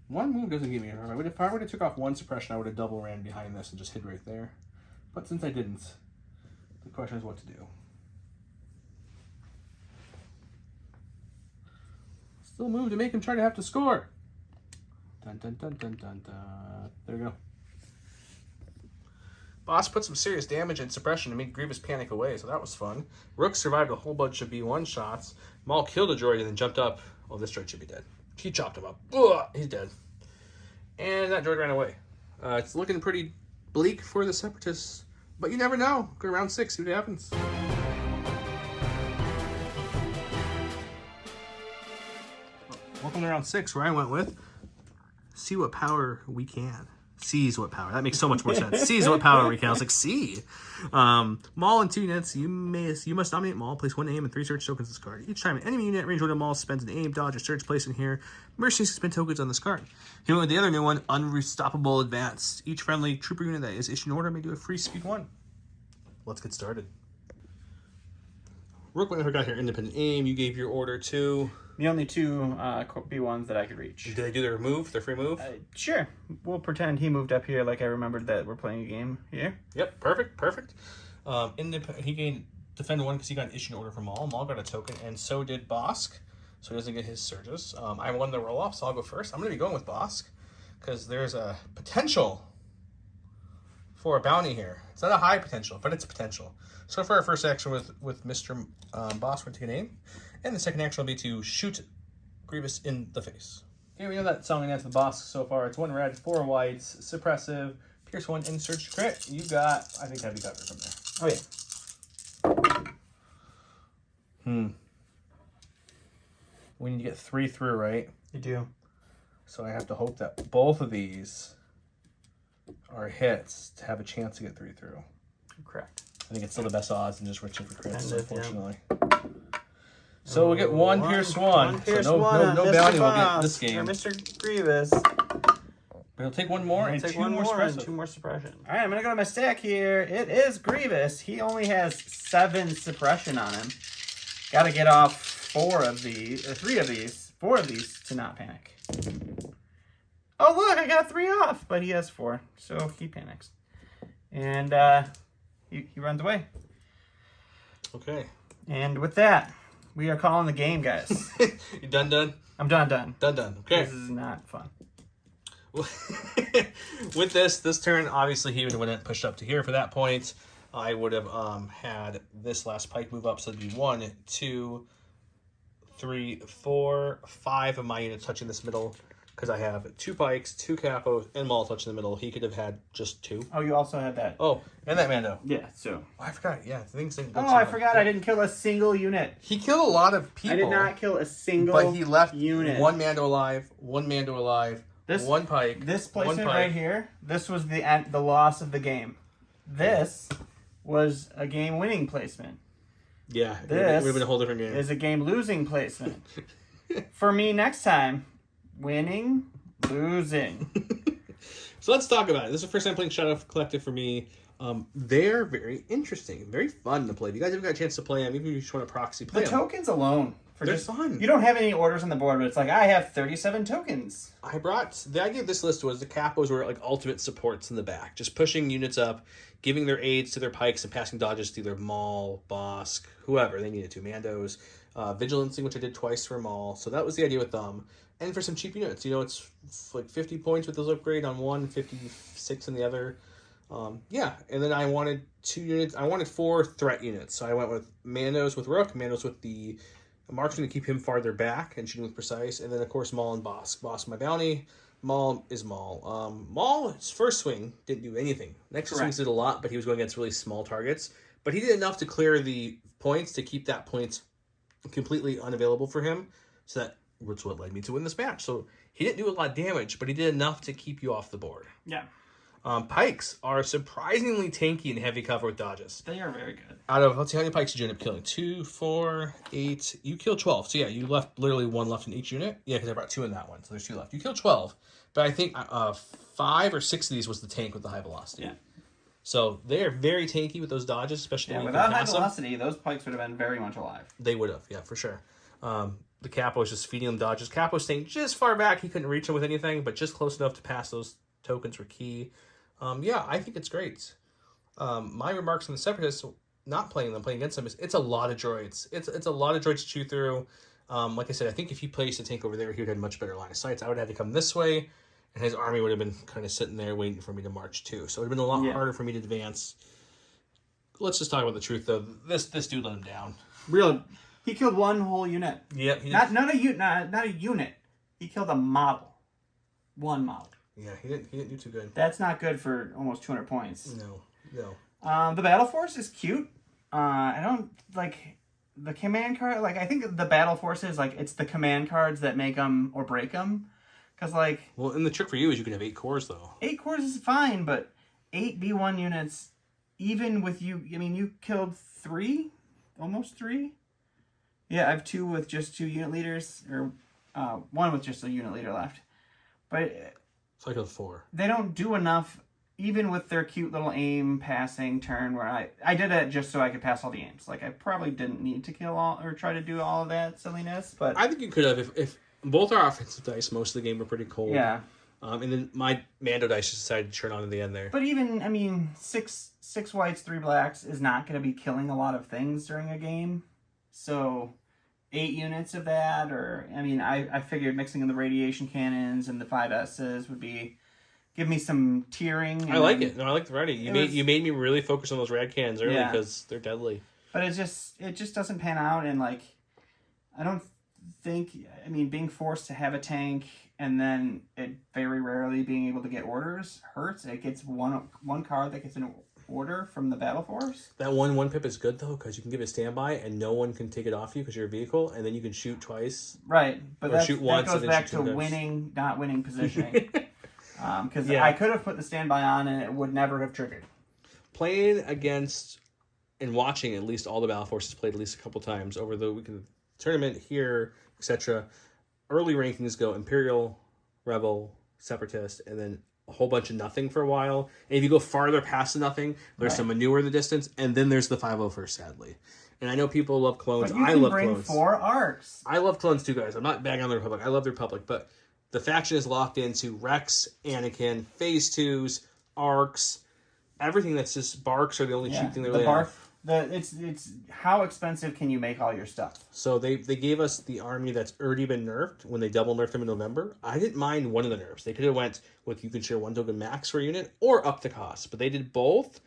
One move doesn't give me it. If I would have took off 1 suppression, I would have double ran behind this and just hid right there. But since I didn't, the question is what to do. Still move to make him try to have to score. Dun dun dun dun dun dun. There we go. Boss put some serious damage and suppression to make Grievous panic away, so that was fun. Rook survived a whole bunch of B1 shots. Maul killed a droid and then jumped up. Oh, this droid should be dead. He chopped him up. Ugh, he's dead. And that droid ran away. It's looking pretty bleak for the Separatists, but you never know. Go to round 6, see what happens. Welcome to round 6, where I went with see what power we can. Seize what power. That makes so much more sense. Seize what power we can. I was like, see. Maul in 2 units. You must dominate Maul. Place 1 aim and 3 surge tokens on this card. Each time an enemy unit range 1 of Maul spends an aim, dodge, or surge place in here, Mercy spend tokens on this card. He went with the other new one, Unstoppable Advance. Each friendly trooper unit that is issued an order may do a free speed 1. Let's get started. Rook whenever got here, independent aim. You gave your order to... The only 2 B1s that I could reach. Did they do their move, their free move? Sure. We'll pretend he moved up here like I remembered that we're playing a game here. Yep, perfect. He gained defend 1 because he got an issue order from Maul. Maul got a token, and so did Bosk, so he doesn't get his surges. I won the roll-off, so I'll go first. I'm going to be going with Bosk because there's a potential for a bounty here. It's not a high potential, but it's potential. So for our first action with Mr. Bosk, we're taking aim. And the second action will be to shoot Grievous in the face. Okay, we know that song against the boss so far. It's 1 red, 4 whites, suppressive, pierce 1, and surge crit. You got, I think that'd be covered from there. Oh, yeah. We need to get 3 through, right? You do. So I have to hope that both of these are hits to have a chance to get 3 through. Correct. I think it's still the best odds than just reaching for crits, Kind of, unfortunately. So we'll get 1 pierce 1. Pierce So no 1 bounty will get this game. For Mr. Grievous. But he'll take 1 more and Take 2 1 more more and suppressive. 2 more suppression. All right, I'm gonna go to my stack here. It is Grievous. He only has 7 suppression on him. Got to get off 4 of these, or 3 of these, 4 of these to not panic. Oh look, I got 3 off, but he has 4, so he panics, and he runs away. Okay. And with that, we are calling the game, guys. You done? I'm done. Done. Okay. This is not fun. with this turn, obviously he would have went pushed up to here for that point. I would have had this last pike move up, so it'd be 1, 2, 3, 4, 5 of my units touching this middle, because I have 2 pikes, 2 capos, and Maul touching the middle. He could have had just 2. Oh, you also had that. Oh, and that Mando. Yeah, so. Oh, I forgot. Yeah, things didn't go Oh, too I well. forgot I didn't kill a single unit. He killed a lot of people. I did not kill a single But he left unit. 1 Mando alive, 1 Mando alive, 1 pike. This one placement pike. right here, this was the loss of the game. This was a game-winning placement. Yeah, This it would have been a whole different game. is a game-losing placement. For me next time, winning, losing. So let's talk about it. This is the first time playing Shadow Collective for me. They're very interesting, very fun to play. If you guys ever got a chance to play them, even if you just want to proxy play The them. tokens alone. They're fun. You don't have any orders on the board, but it's like, I have 37 tokens. The idea of this list was the capos were like ultimate supports in the back, just pushing units up, giving their aids to their pikes and passing dodges to either Maul, Bosk, whoever they needed to, Mandos, Vigilancing, which I did twice for Maul. So that was the idea with them. And for some cheap units, it's like 50 points with those upgrade on one, 56 on the other. Yeah, and then I wanted 2 units. I wanted 4 threat units. So I went with Mandos with Rook, Mandos with the Marksman to keep him farther back and shooting with precise, and then of course Maul and Bosk. Bosk my bounty. Maul is Maul. Maul, his first swing didn't do anything. Next swings did a lot, but he was going against really small targets. But he did enough to clear the points to keep that point completely unavailable for him. So that was what led me to win this match. So he didn't do a lot of damage, but he did enough to keep you off the board. Yeah. Pikes are surprisingly tanky and heavy cover with dodges. They are very good. Out of, let's see, how many pikes did you end up killing? 2, 4, 8. You killed 12. So yeah, you left literally 1 left in each unit. Yeah, because I brought 2 in that one. So there's 2 left. You killed 12. But I think 5 or 6 of these was the tank with the high velocity. Yeah. So they are very tanky with those dodges, especially when you can without high pass them. velocity, those pikes would have been very much alive. They would have, yeah, for sure. The Capo was just feeding them dodges. Capo staying just far back. He couldn't reach them with anything, but just close enough to pass those tokens were key. Yeah, I think it's great. My remarks on the Separatists, not playing them, playing against them, is it's a lot of droids. It's a lot of droids to chew through. Like I said, I think if he placed a tank over there, he would have much better line of sight. I would have had to come this way, and his army would have been kind of sitting there waiting for me to march too. So it would have been a lot harder for me to advance. Let's just talk about the truth, though. This dude let him down. He killed 1 whole unit. Yep. Not a unit. He killed a model. 1 model. Yeah, he didn't do too good. That's not good for almost 200 points. No. The Battle Force is cute. I don't like the command card. Like, I think the Battle Forces, like, it's the command cards that make them or break them. Because, like... Well, and the trick for you is you can have 8 cores, though. 8 cores is fine, but 8 B1 units, even with you... I mean, you killed 3? Almost 3? Yeah, I have 2 with just 2 unit leaders. Or 1 with just a unit leader left. But... So I killed 4. They don't do enough, even with their cute little aim passing turn, where I did it just so I could pass all the aims. Like, I probably didn't need to kill all or try to do all of that silliness, but I think you could have if both our offensive dice most of the game were pretty cold. yeah. And then my Mando dice just decided to turn on at the end there. But even, I mean, six whites, 3 blacks is not going to be killing a lot of things during a game. So 8 units of that, or, I mean, I figured mixing in the radiation cannons and the 5S's would give me some tiering. I like it. No, I like the variety. You made me really focus on those rad cans early because they're deadly. But it just doesn't pan out, and, like, I don't think, I mean, being forced to have a tank and then it very rarely being able to get orders hurts. It gets one card that gets an order from the Battle Force. That one pip is good, though, because you can give it standby and no one can take it off you because you're a vehicle, and then you can shoot twice. Right, but that goes back to shoot winning, not winning positioning. Because I could have put the standby on and it would never have triggered. Playing against and watching at least all the Battle Forces played at least a couple times over the weekend tournament here, etc. Early rankings go Imperial, Rebel, Separatist, and then a whole bunch of nothing for a while. And if you go farther past the nothing, there's some manure in the distance, and then there's the 501st, sadly. And I know people love clones. But you I can love bring clones. 4 arcs. I love clones too, guys. I'm not bagging on the Republic. I love the Republic, but the faction is locked into Rex, Anakin, Phase 2s, arcs, everything that's just barks are the only cheap thing they really have. It's how expensive can you make all your stuff? So they gave us the army that's already been nerfed when they double nerfed them in November. I didn't mind one of the nerfs. They could have went with you can share 1 token max for a unit or up the cost, but they did both,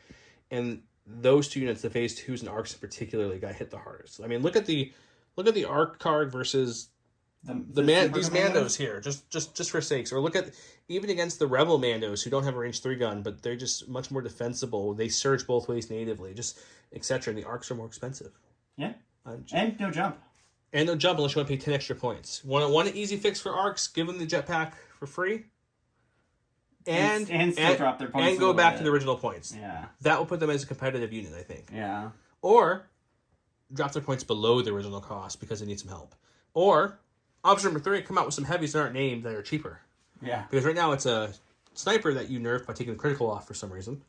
and those 2 units, the phase 2s and arcs particularly, got hit the hardest. I mean, look at the arc card versus these Mandos here, just for sakes, or look at even against the Rebel Mandos who don't have a range 3 gun, but they're just much more defensible. They surge both ways natively, just etc. And the arcs are more expensive. Yeah, and no jump. And no jump unless you want to pay 10 extra points. One easy fix for arcs: give them the jetpack for free, and still drop their points and go back to the original points. Yeah, that will put them as a competitive unit, I think. Yeah, or drop their points below the original cost because they need some help, or option number 3, come out with some heavies that aren't named that are cheaper. Yeah. Because right now it's a sniper that you nerfed by taking the critical off for some reason,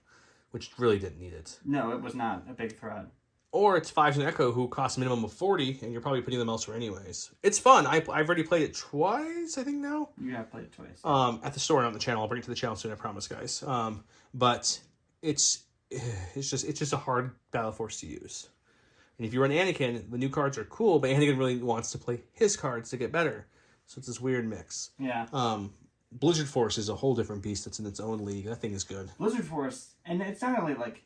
which really didn't need it. No, it was not a big threat. Or it's 5s and Echo who cost a minimum of 40, and you're probably putting them elsewhere anyways. It's fun. I've already played it twice, I think now. You have played it twice. At the store and on the channel. I'll bring it to the channel soon, I promise, guys. But it's just a hard battle force to use. And if you run Anakin, the new cards are cool, but Anakin really wants to play his cards to get better. So it's this weird mix. Yeah. Blizzard Force is a whole different beast that's in its own league. That thing is good. Blizzard Force, and it's not only like,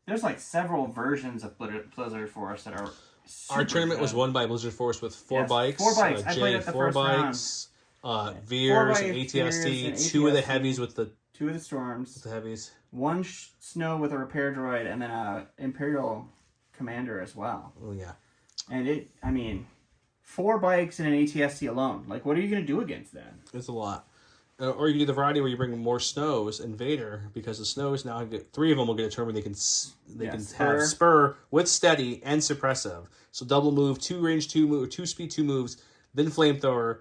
there's like several versions of Blizzard Force that are super Our tournament good. was won by Blizzard Force with 4 bikes. 4 bikes. I Jay, played at the 4 first bikes. Veers, Veers and ATST. and 2 of the ATST. heavies with the 2 of the Storms. heavies. 1 Snow with a repair droid, and then a Imperial Commander as well. Oh, yeah. And 4 bikes and an ATST alone. Like, what are you going to do against that? It's a lot. Or you can do the variety where you bring more Snows and Vader, because the Snows now get 3 of them will get a turn where they can have Spur with Steady and Suppressive. So double move, 2 range 2 move, 2 speed 2 moves, then Flamethrower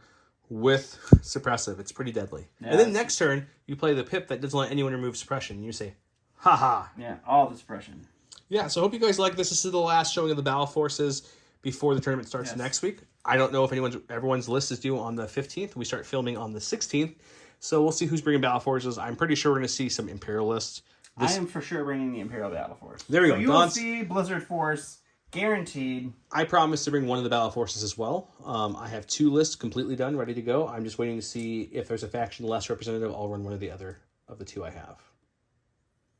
with Suppressive. It's pretty deadly. Yeah, and then next turn you play the Pip that doesn't let anyone remove Suppression. And you say, haha. Yeah, all the suppression. Yeah, so I hope you guys like this. This is the last showing of the Battle Forces before the tournament starts next week. I don't know if everyone's list is due on the 15th. We start filming on the 16th. So we'll see who's bringing Battle Forces. I'm pretty sure we're going to see some Imperialists. I am for sure bringing the Imperial Battle Force. There we go. You will see Blizzard Force, guaranteed. I promise to bring one of the Battle Forces as well. I have 2 lists completely done, ready to go. I'm just waiting to see if there's a faction less representative. I'll run one or the other of the 2 I have.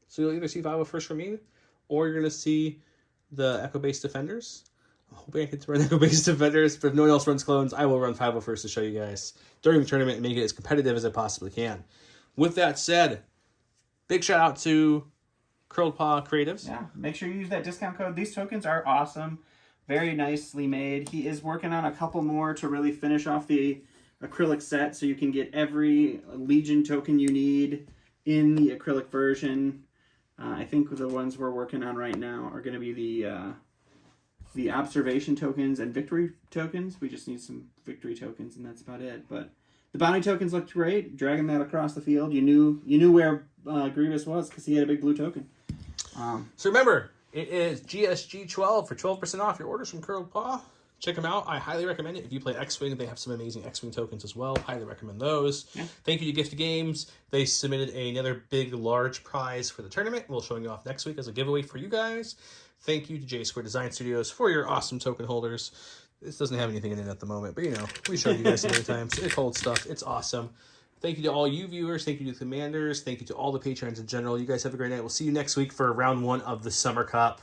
So you'll either see 501st from me, or you're going to see the Echo-based Defenders. I'm hoping I get to run Echo-based Defenders, but if no one else runs clones, I will run 501st to show you guys during the tournament and make it as competitive as I possibly can. With that said, big shout out to Curled Paw Creatives. Yeah, make sure you use that discount code. These tokens are awesome. Very nicely made. He is working on a couple more to really finish off the acrylic set so you can get every Legion token you need in the acrylic version. I think the ones we're working on right now are going to be the observation tokens and victory tokens. We just need some victory tokens, and that's about it. But the bounty tokens looked great. Dragging that across the field, you knew where Grievous was because he had a big blue token. So remember, it is GSG12 for 12% off your orders from Curled Paw. Check them out. I highly recommend it. If you play X-Wing, they have some amazing X-Wing tokens as well. Highly recommend those. Yeah. Thank you to Gift Games. They submitted another big, large prize for the tournament. We'll show you off next week as a giveaway for you guys. Thank you to J Square Design Studios for your awesome token holders. This doesn't have anything in it at the moment, but we showed you guys so many times. It holds stuff. It's awesome. Thank you to all you viewers. Thank you to the Commanders. Thank you to all the patrons in general. You guys have a great night. We'll see you next week for round 1 of the Summer Cup.